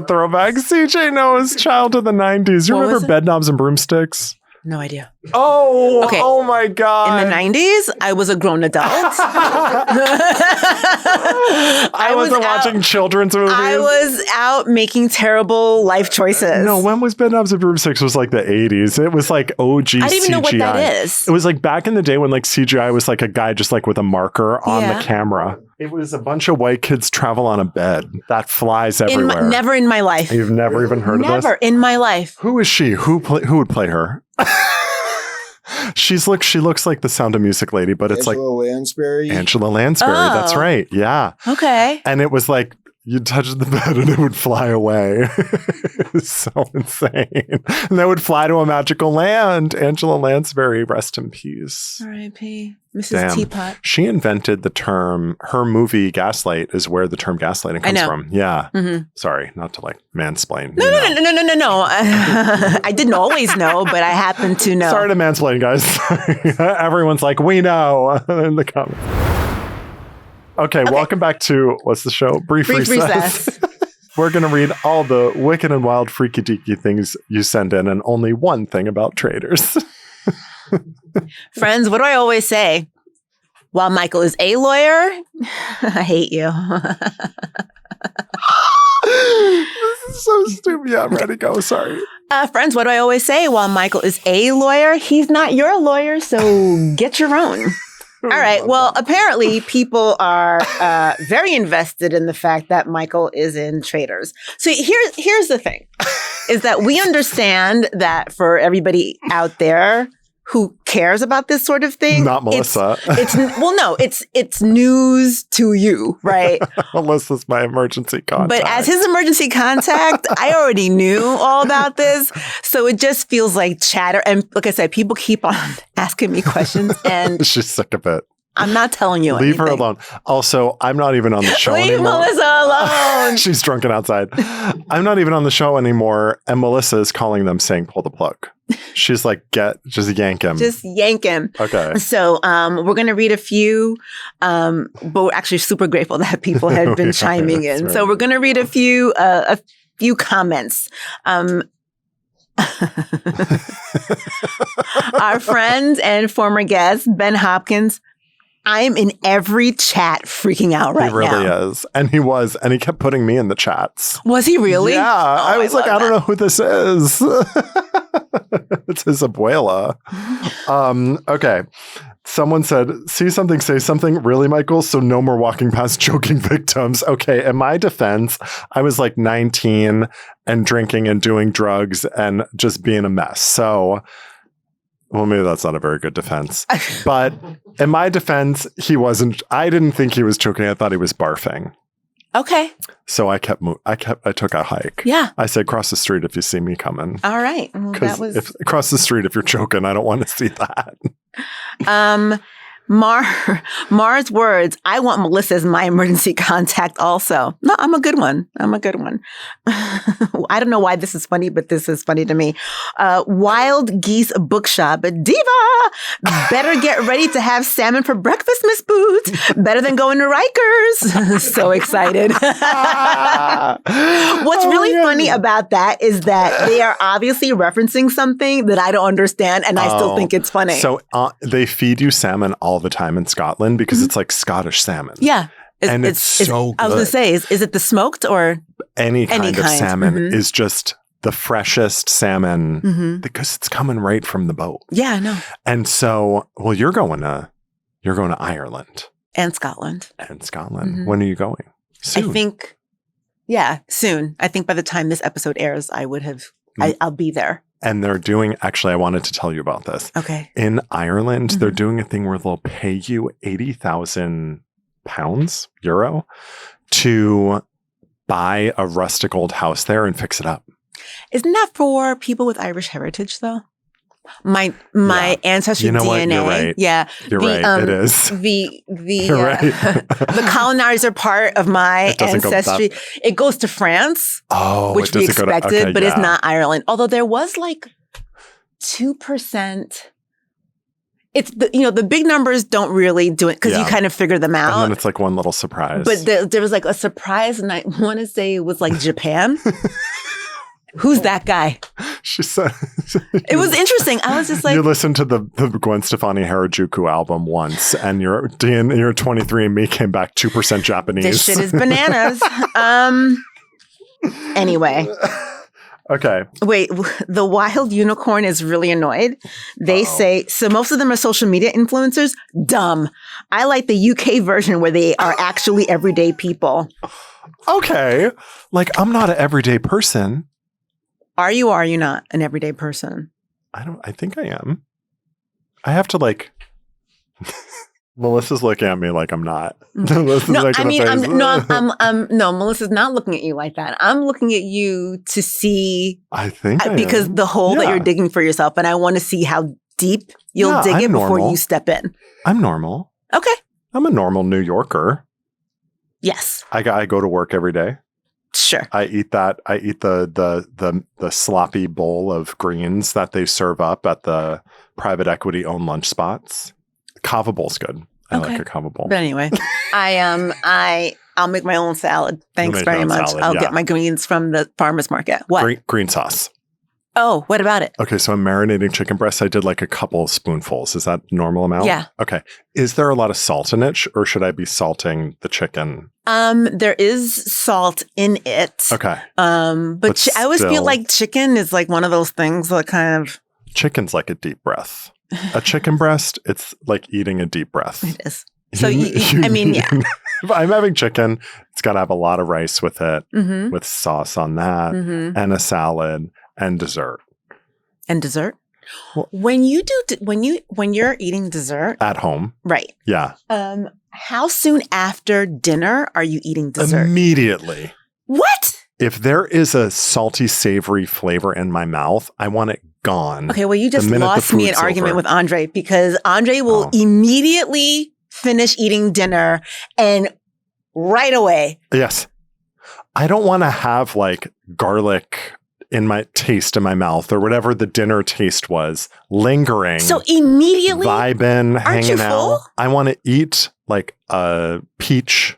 throwback. CJ knows child of the 90s. You remember Bedknobs and Broomsticks? No idea. Oh, okay. Oh my God. In the 90s, I was a grown adult. I wasn't watching children's movies. I was out making terrible life choices. No, when was Bedknobs and Broomsticks? It was the 80s. It was OG CGI. I didn't even know what that is. It was back in the day when CGI was a guy just with a marker on the camera. It was a bunch of white kids travel on a bed that flies everywhere. Never in my life. You've never even heard of this? Never in my life. Who is she? Who would play her? She looks like the Sound of Music lady, but it's Angela Lansbury. Angela Lansbury. Oh. That's right. Yeah. Okay. And it was you'd touch the bed and it would fly away. It was so insane. And they would fly to a magical land. Angela Lansbury, rest in peace. R.I.P. Mrs. Teapot. She invented the term, her movie Gaslight is where the term gaslighting comes from. Yeah. Mm-hmm. Sorry, not to mansplain. No. I didn't always know, but I happen to know. Sorry to mansplain, guys. Everyone's we know in the comments. Okay, welcome back to, what's the show? Brief Recess. We're going to read all the wicked and wild freaky deaky things you send in and only one thing about traitors. Friends, what do I always say? While Michael is a lawyer, I hate you. This is so stupid. Yeah, I'm ready to go. Sorry. Friends, what do I always say? While Michael is a lawyer, he's not your lawyer, so get your own. All right. Well, apparently people are very invested in the fact that Michael is in Traitors. So here's the thing, is that we understand that for everybody out there who cares about this sort of thing. Not Mélissa. It's news to you, right? Melissa's my emergency contact. But as his emergency contact, I already knew all about this. So it just feels like chatter. And like I said, people keep on asking me questions and she's sick of it. I'm not telling you anything. Leave her alone. Also, I'm not even on the show anymore. Leave Mélissa alone. She's drunken outside. I'm not even on the show anymore. And Mélissa is calling them saying, pull the plug. She's just yank him. Just yank him. Okay. So we're going to read a few, but we're actually super grateful that people had been chiming in. Right. So we're going to read a few comments. Our friend and former guest, Ben Hopkins, I'm in every chat freaking out right now. He really is. And he was. And he kept putting me in the chats. Was he really? Yeah. I was I don't know who this is. It's his abuela. Okay. Someone said, see something, say something. Really, Michael? So no more walking past choking victims. Okay. In my defense, I was like 19 and drinking and doing drugs and just being a mess. So, well, maybe that's not a very good defense. But in my defense, I didn't think he was choking. I thought he was barfing. Okay. So I took a hike. Yeah. I said, cross the street if you see me coming. All right. Well, that was cross the street if you're choking. I don't want to see that. Mar's words, I want Mélissa as my emergency contact also. No, I'm a good one. I don't know why this is funny, but this is funny to me. Wild Geese Bookshop, Diva! Better get ready to have salmon for breakfast, Miss Boots. Better than going to Rikers. So excited. What's really funny about that is that they are obviously referencing something that I don't understand, and I still think it's funny. So they feed you salmon all the time in Scotland because it's like Scottish salmon. Yeah. It's so good. I was going to say, is it the smoked or? Any kind of salmon is just the freshest salmon because it's coming right from the boat. Yeah, I know. And so, well, you're going to Ireland. And Scotland. When are you going? Soon. I think, soon. I think by the time this episode airs, I would have, I'll be there. And they're doing, actually, I wanted to tell you about this. Okay. In Ireland, they're doing a thing where they'll pay you 80,000 euro, to buy a rustic old house there and fix it up. Isn't that for people with Irish heritage, though? My ancestry DNA. What? You're right. Yeah. You're right. It is. You're right. The colonizer part of my ancestry. It goes to France, which we expected, but it's not Ireland. Although there was like 2%. It's the big numbers don't really do it because you kind of figure them out. And then it's like one little surprise. But there was like a surprise, and I want to say it was like Japan. Who's that guy? She said it was interesting. I was just like, you listened to the Gwen Stefani Harajuku album once, and your 23andMe came back 2% Japanese. This shit is bananas. Anyway. Okay. Wait, the wild unicorn is really annoyed. They say, so most of them are social media influencers? Dumb. I like the UK version where they are actually everyday people. Okay. Like, I'm not an everyday person. Are you or are you not an everyday person? I think I am. I have to Melissa's looking at me like I'm not. Melissa's not looking at you like that. I'm looking at you to see. I think because the hole that you're digging for yourself, and I want to see how deep you'll dig it before you step in. I'm normal. Okay. I'm a normal New Yorker. Yes. I go to work every day. Sure. I eat that. I eat the sloppy bowl of greens that they serve up at the private equity owned lunch spots. Kava bowl's good. I like a kava bowl. But anyway, I'll make my own salad. Thanks very much. I'll get my greens from the farmer's market. What? Green sauce. Oh, what about it? Okay, so I'm marinating chicken breasts. I did like a couple of spoonfuls. Is that normal amount? Yeah. Okay. Is there a lot of salt in it, or should I be salting the chicken? There is salt in it. Okay. But I always feel like chicken is like one of those things that kind of... Chicken's like a deep breath. A chicken breast, it's like eating a deep breath. It is. So, if I'm having chicken, it's got to have a lot of rice with it, with sauce on that, and a salad, and dessert. And dessert? Well, when you're eating dessert at home, right? Yeah. How soon after dinner are you eating dessert? Immediately. What? If there is a salty, savory flavor in my mouth, I want it gone. Okay, well, you just lost me an argument with Andre because Andre will immediately finish eating dinner and right away. Yes. I don't want to have like garlic in my mouth or whatever the dinner taste was lingering. So immediately vibing, hanging out. Full? I want to eat like a peach,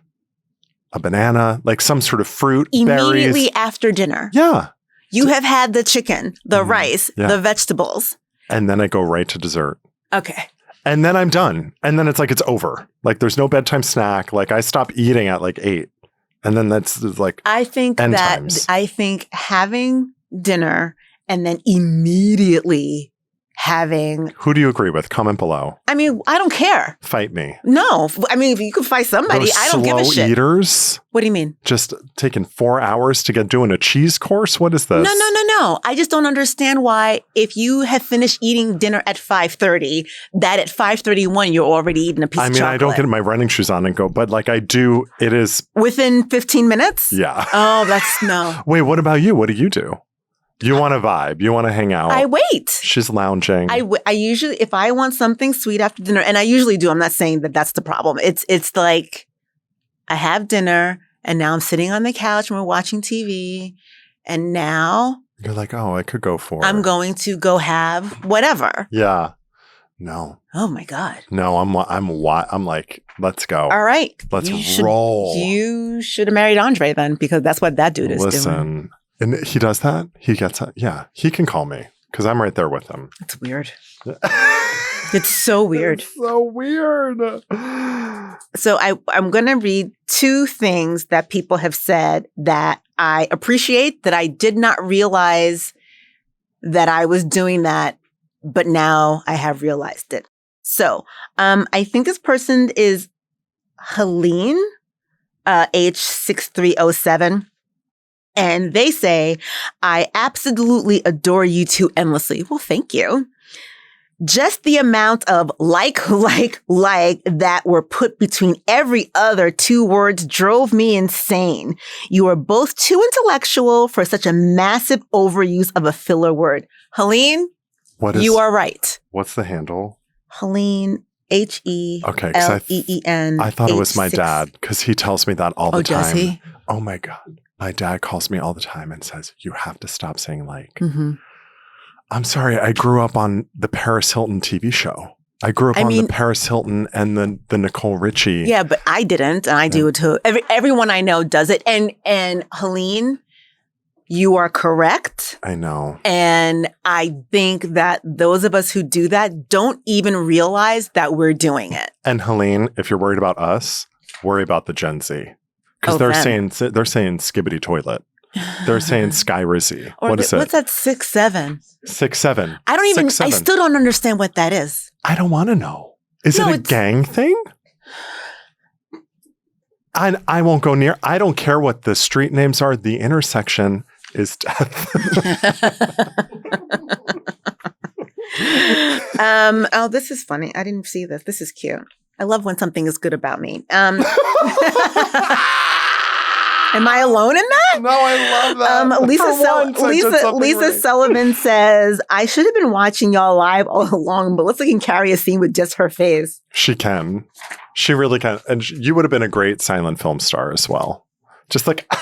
a banana, like some sort of fruit, immediately berries. After dinner. Yeah. You have had the chicken, the rice, the vegetables. And then I go right to dessert. Okay. And then I'm done. And then it's like, it's over. Like there's no bedtime snack. Like I stop eating at like 8. And then that's like I think having dinner and then immediately having... Who do you agree with? Comment below. I mean, I don't care. Fight me. No. I mean, if you could fight somebody, Those I don't give a slow shit. eaters? What do you mean? Just taking 4 hours to get doing a cheese course? What is this? No. I just don't understand why if you have finished eating dinner at 5:30, that at 5:31 you're already eating a piece of chocolate. I don't get my running shoes on and go, but like I do, it is... Within 15 minutes? Yeah. Oh, that's no. Wait, what about you? What do you do? You want to vibe. You want to hang out. I wait. She's lounging. I usually, if I want something sweet after dinner, and I usually do, I'm not saying that that's the problem. It's like I have dinner and now I'm sitting on the couch and we're watching TV and now You're like, oh, I could go for I'm going to go have whatever. Yeah. No. Oh my God. No, I'm like, let's go. All right. Let's roll. You should have married Andre then, because that's what that dude is doing. Listen. And he does that? He gets that? Yeah. He can call me because I'm right there with him. It's weird. It's so weird. It's so weird. So I'm going to read 2 things that people have said that I appreciate, that I did not realize that I was doing that, but now I have realized it. So I think this person is Helene, H6307. And they say, I absolutely adore you two endlessly. Well, thank you. Just the amount of like that were put between every other 2 words drove me insane. You are both too intellectual for such a massive overuse of a filler word. Helene, you are right. What's the handle? Helene, H-E-L-E-E-N. Okay, I thought it was my dad because he tells me that all the time. Oh, does he? Oh my God. My dad calls me all the time and says, you have to stop saying like. Mm-hmm. I'm sorry. I grew up on the Paris Hilton TV show. I grew up on the Paris Hilton and the Nicole Richie. Yeah, but I didn't. And I do it too. Everyone I know does it. And Helene, you are correct. I know. And I think that those of us who do that don't even realize that we're doing it. And Helene, if you're worried about us, worry about the Gen Z. Because they're saying skibbity toilet. They're saying Sky Rizzy. What is it? What's that 6'7"? 6'7". I still don't understand what that is. I don't want to know. Is it a gang thing? I won't go near. I don't care what the street names are. The intersection is death. Oh, this is funny. I didn't see this. This is cute. I love when something is good about me. Am I alone in that? No, I love that. Lisa Sullivan says, I should have been watching y'all live all along, but Melissa can carry a scene with just her face. She can. She really can. And you would have been a great silent film star as well. Just like...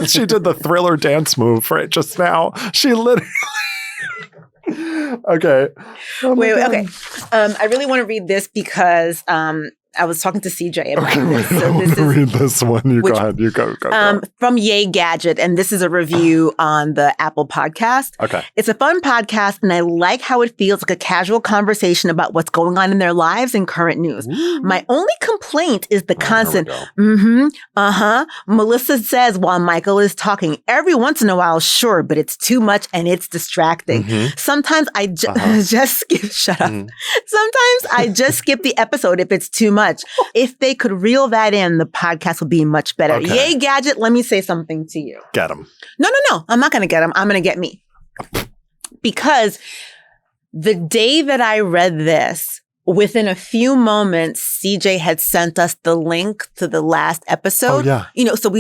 She did the Thriller dance move for it just now. She literally... Okay. Wait, okay. I really want to read this because I was talking to CJ about this. So this is, read this one. Go ahead. You go. From Yay Gadget, and this is a review on the Apple podcast. Okay. It's a fun podcast, and I like how it feels like a casual conversation about what's going on in their lives and current news. Ooh. My only complaint is the constant, Mélissa says while Michael is talking. Every once in a while, sure, but it's too much and it's distracting. Mm-hmm. Sometimes I just skip, shut up. Mm-hmm. Sometimes I just skip the episode if it's too much. If they could reel that in, the podcast would be much better. Okay. Yay, Gadget, let me say something to you. Get him. No. I'm not going to get him. I'm going to get me. Because the day that I read this, within a few moments, CJ had sent us the link to the last episode. Oh, yeah. You know, so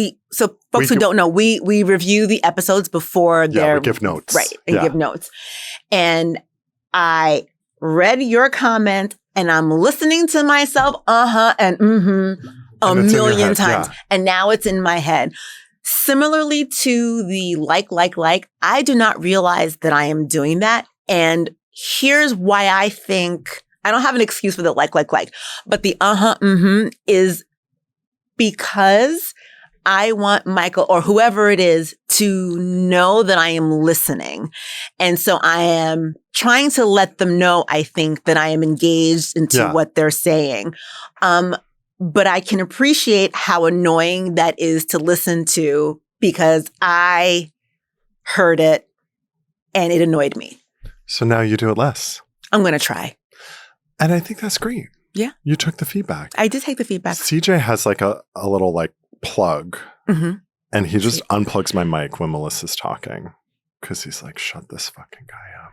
folks who don't know, we review the episodes before we give notes. Right, and give notes. And I read your comment, and I'm listening to myself, and a million times. Yeah. And now it's in my head. Similarly to the like, I do not realize that I am doing that. And here's why I think, I don't have an excuse for the like, but the is because I want Michael or whoever it is to know that I am listening. And so I am trying to let them know, I think, that I am engaged into what they're saying. But I can appreciate how annoying that is to listen to because I heard it, and it annoyed me. So now you do it less. I'm going to try. And I think that's great. Yeah. You took the feedback. I did take the feedback. CJ has like a little like plug. Mm-hmm. And he just unplugs my mic when Melissa's talking. Because he's like, shut this fucking guy up.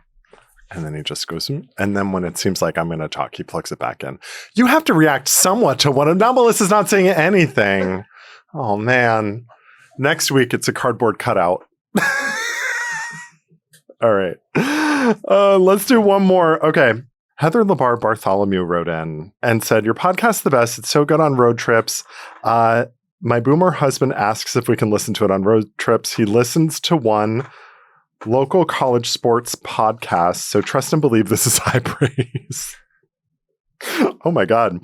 And then he just goes, and then when it seems like I'm going to talk, he plugs it back in. You have to react somewhat to what, now Melissa's not saying anything. Oh, man. Next week, it's a cardboard cutout. All right. Let's do one more. Okay. Heather Labar Bartholomew wrote in and said, your podcast's the best. It's so good on road trips. My boomer husband asks if we can listen to it on road trips. He listens to one local college sports podcast, so trust and believe this is high praise. Oh my God.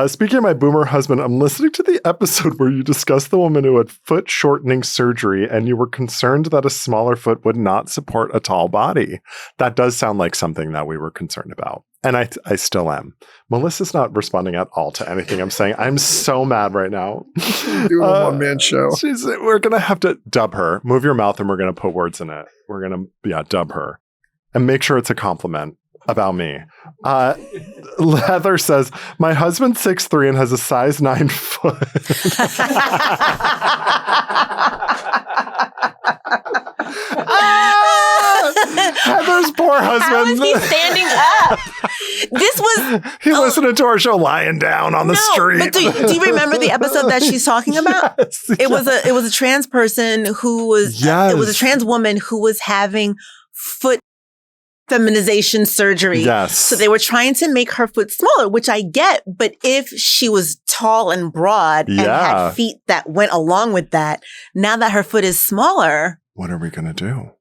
Speaking of my boomer husband, I'm listening to the episode where you discussed the woman who had foot shortening surgery and you were concerned that a smaller foot would not support a tall body. That does sound like something that we were concerned about. And I still am. Melissa's not responding at all to anything I'm saying. I'm so mad right now. Doing a one-man show. We're going to have to dub her. Move your mouth and we're going to put words in it. We're going to, dub her. And make sure it's a compliment about me. Heather says, my husband's 6'3" and has a size 9 foot. Heather's poor husband. How is he standing up? This was... He listened to our show lying down on the street. But do you remember the episode that she's talking about? Yes, it was a trans person who was... Yes. It was a trans woman who was having foot feminization surgery. Yes. So they were trying to make her foot smaller, which I get. But if she was tall and broad and had feet that went along with that, now that her foot is smaller... What are we going to do?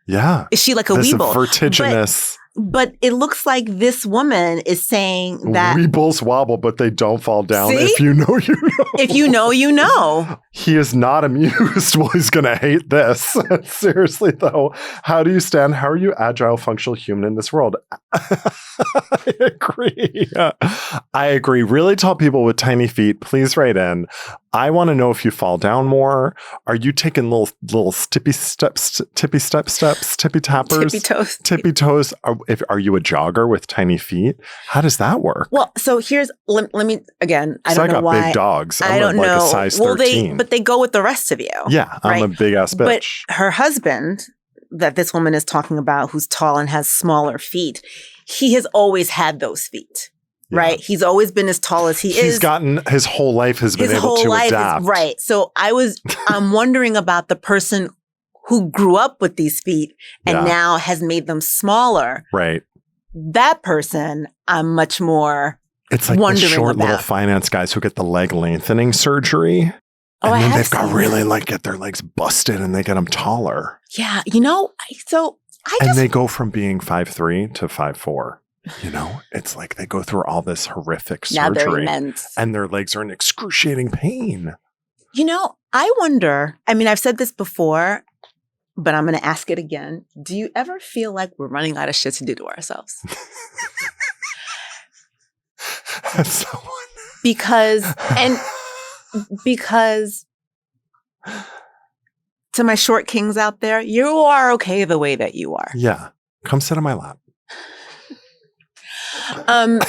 Yeah. Is she like a this weeble? Vertiginous. But it looks like this woman is saying that... Weebles wobble, but they don't fall down. See? If you know, you know. If you know, you know. He is not amused. Well, he's going to hate this. Seriously, though. How do you stand? How are you agile, functional human in this world? I agree. I agree. Really tall people with tiny feet, please write in. I want to know if you fall down more. Are you taking little tippy tappers? Tippy toes. Are you a jogger with tiny feet? How does that work? Well, so here's, let me, again, I don't know why. I got big dogs. I don't know. A size 13. But they go with the rest of you. Yeah, I'm a big ass bitch. But her husband, that this woman is talking about, who's tall and has smaller feet, he has always had those feet. Yeah. Right. He's always been as tall as he is. He's gotten his whole life has been able to adapt. Right. So I'm wondering about the person who grew up with these feet and now has made them smaller. Right. That person, I'm much more it's like the short little finance guys who get the leg lengthening surgery. And then they've got really get their legs busted and they get them taller. Yeah. They go from being 5'3" to 5'4". It's like they go through all this horrific surgery. Now they're immense. And their legs are in excruciating pain. I wonder, I've said this before, but I'm going to ask it again. Do you ever feel like we're running out of shit to do to ourselves? Because to my short kings out there, you are okay the way that you are. Yeah. Come sit on my lap. I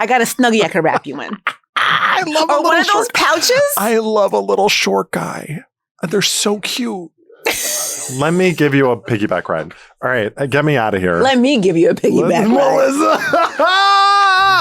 got a Snuggie I could wrap you in. I love or one of those pouches. I love a little short guy. They're so cute. Let me give you a piggyback ride. All right, get me out of here. Let me give you a piggyback ride.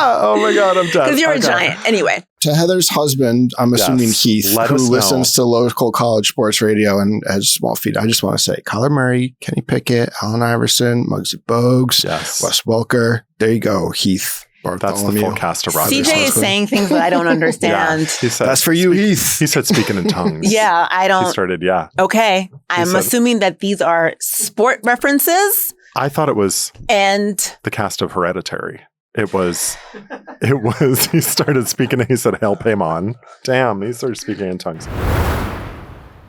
Oh my God, I'm done. Because you're a giant. Anyway. To Heather's husband, I'm assuming Heath, who listens to local college sports radio and has small feet. I just want to say Kyler Murray, Kenny Pickett, Allen Iverson, Muggsy Bogues, Wes Welker. There you go, Heath. That's the full cast of Rogers. CJ is saying things that I don't understand. He said, that's for you, Heath. He said speaking in tongues. Yeah, I don't. He started, Okay. I'm assuming that these are sport references. I thought it was the cast of Hereditary. It was, he started speaking and he said, Hail Paimon. Damn, he started speaking in tongues.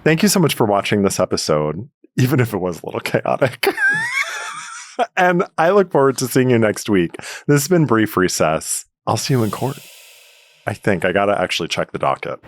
Thank you so much for watching this episode, even if it was a little chaotic. And I look forward to seeing you next week. This has been Brief Recess. I'll see you in court. I think I got to actually check the docket.